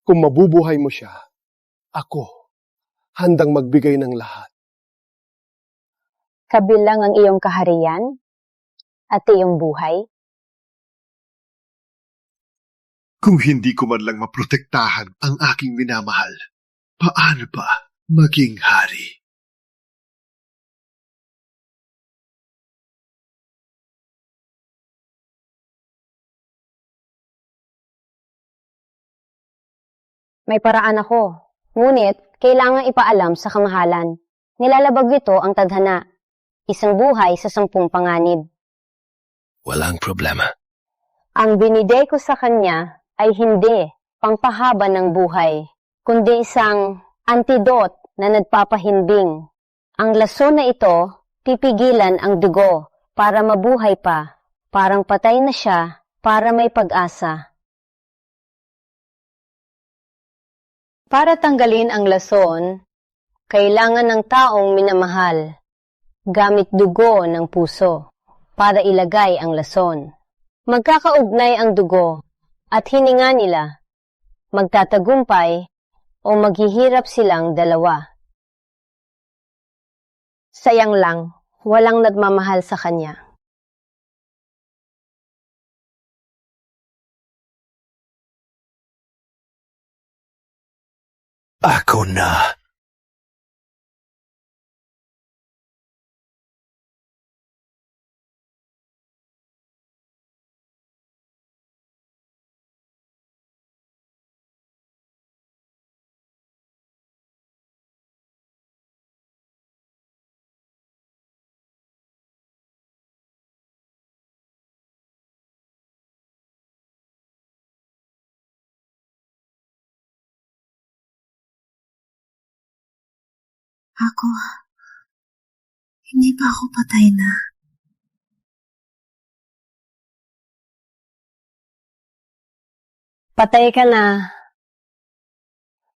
Kung mabubuhay mo siya, ako, handang magbigay ng lahat. Kabilang ang iyong kaharian at iyong buhay. Kung hindi ko man lang maprotektahan ang aking minamahal, paano ba maging hari? May paraan ako. Ngunit, kailangan ipaalam sa kamahalan. Nilalabag ito ang tadhana. Isang buhay sa 10 panganib. Walang problema. Ang binigay ko sa kanya ay hindi pangpahaba ng buhay, kundi isang antidot na nagpapahimbing. Ang lason na ito, pipigilan ang dugo para mabuhay pa, parang patay na siya para may pag-asa. Para tanggalin ang lason, kailangan ng taong minamahal, gamit dugo ng puso, para ilagay ang lason. Magkakaugnay ang dugo at hininga nila, magtatagumpay o maghihirap silang dalawa. Sayang lang, walang nagmamahal sa kanya. Ako na. Ako, hindi pa ako patay na. Patay ka na.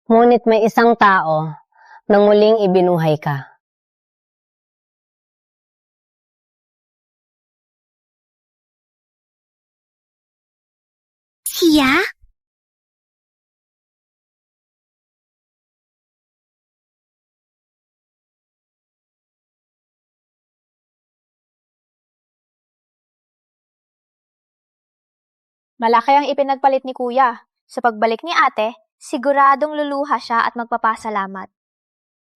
Ngunit may isang tao na muling ibinuhay ka. Siya? Malaki ang ipinagpalit ni Kuya. Sa pagbalik ni ate, siguradong luluha siya at magpapasalamat.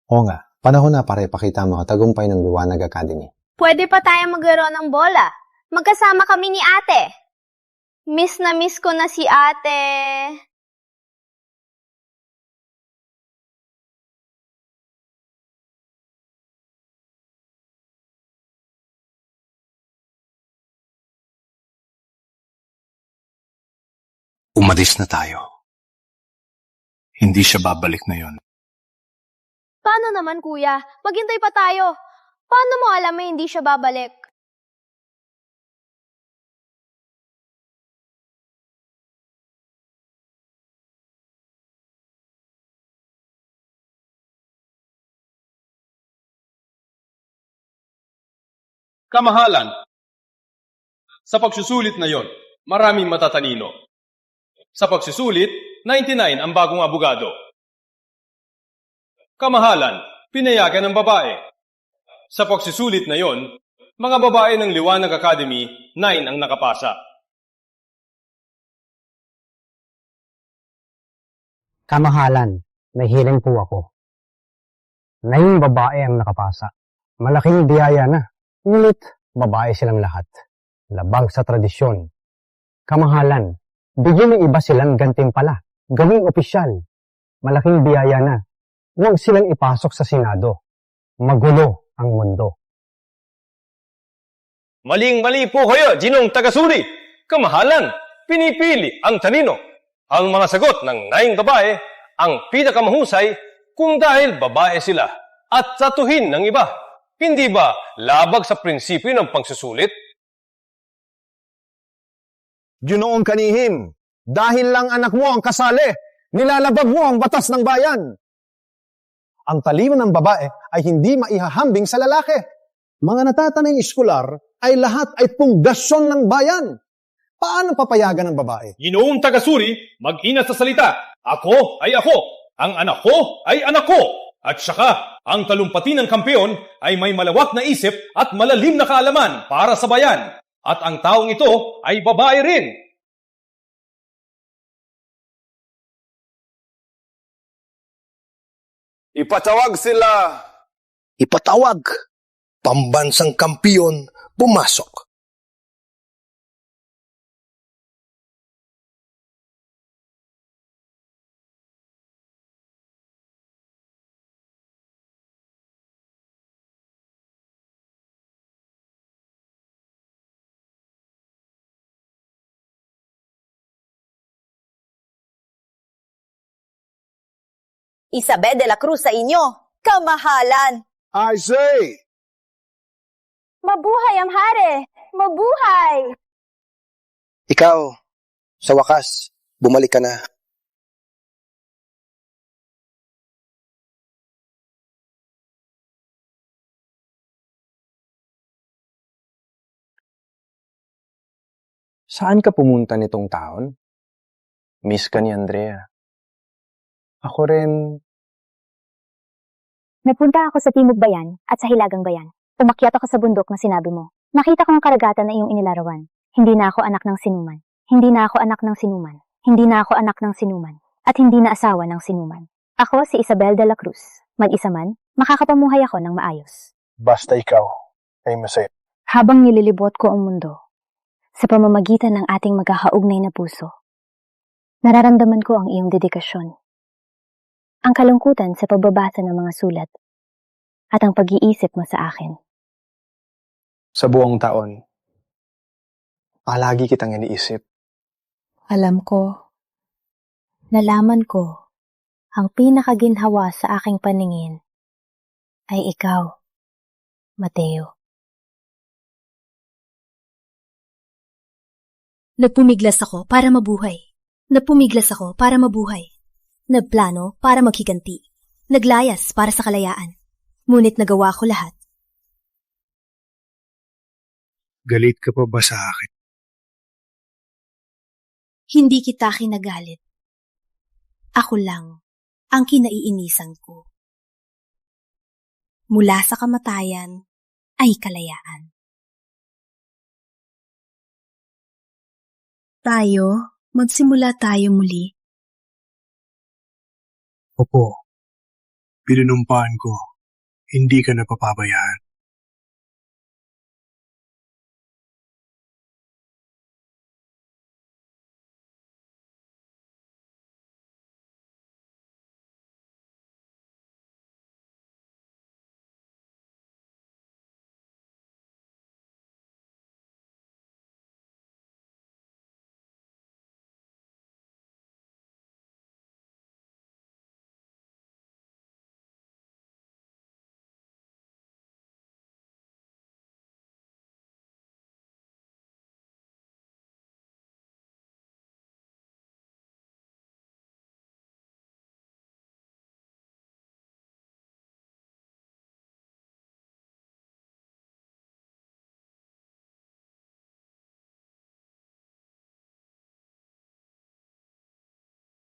Oo nga, panahon na para ipakita ang mga tagumpay ng Liwanag Academy. Pwede pa tayong maglaro ng bola. Magkasama kami ni ate. Miss na miss ko na si ate. Umalis na tayo. Hindi siya babalik na yon. Paano naman, Kuya? Maghintay pa tayo. Paano mo alam na hindi siya babalik? Kamahalan. Sa pagsusulit na yon, maraming matatalino. Sa pagsusulit, 99 ang bagong abogado. Kamahalan, pinayagan ng babae. Sa pagsusulit na yon, mga babae ng Liwanag Academy, 9 ang nakapasa. Kamahalan, may hiling po ako. 9 babae ang nakapasa. Malaking biyaya na. Ngunit, babae silang lahat. Labag sa tradisyon. Kamahalan, bigyan ng iba silang gantimpala. Gawing opisyal. Malaking biyaya na. Huwag silang ipasok sa Senado. Magulo ang mundo. Maling-mali po kayo, Ginong Tagasuri. Kamahalan, pinipili ang talino. Ang mga sagot ng 9 babae ang pinakamahusay kung dahil babae sila at satuhin ng iba. Hindi ba labag sa prinsipyo ng pagsusulit? Ginoong Kanihim, dahil lang anak mo ang kasali, nilalabag mo ang batas ng bayan. Ang talino ng babae ay hindi maihahambing sa lalaki. Mga natatanay eskolar ay lahat ay pundasyon ng bayan. Paano papayagan ng babae? Ginoong Tagasuri, mag-inat sa salita. Ako ay ako. Ang anak ko ay anak ko. At saka, ang talumpati ng kampeon ay may malawak na isip at malalim na kaalaman para sa bayan. At ang taong ito ay babae rin. Ipatawag sila. Ipatawag. Pambansang kampiyon pumasok. Isabel de la Cruz sa inyo. Kamahalan! I say! Mabuhay ang hari! Mabuhay! Ikaw, sa wakas, bumalik ka na. Saan ka pumunta nitong taon? Miss ka ni Andrea. Ako rin. Nagpunta ako sa Timog Bayan at sa Hilagang Bayan. Umakyat ako sa bundok na sinabi mo. Nakita ko ang karagatan na iyong inilarawan. Hindi na ako anak ng sinuman. Hindi na ako anak ng sinuman. Hindi na ako anak ng sinuman. At hindi na asawa ng sinuman. Ako si Isabel de la Cruz. Mag-isa man, makakapamuhay ako ng maayos. Basta ikaw ay masaya. Habang nililibot ko ang mundo, sa pamamagitan ng ating magkakaugnay na puso, nararamdaman ko ang iyong dedikasyon. Ang kalungkutan sa pagbabasa ng mga sulat at ang pag-iisip mo sa akin. Sa buong taon, palagi kitang iniisip. Alam ko, nalaman ko, ang pinakaginhawa sa aking paningin ay ikaw, Mateo. Nagpumiglas ako para mabuhay. Nagpumiglas ako para mabuhay. Nagplano para maghiganti. Naglayas para sa kalayaan. Ngunit nagawa ko lahat. Galit ka pa ba sa akin? Hindi kita kinagalit. Ako lang ang kinaiinisan ko. Mula sa kamatayan ay kalayaan. Magsimula tayo muli. Opo, pinunumpaan ko, hindi ka napapabayaan.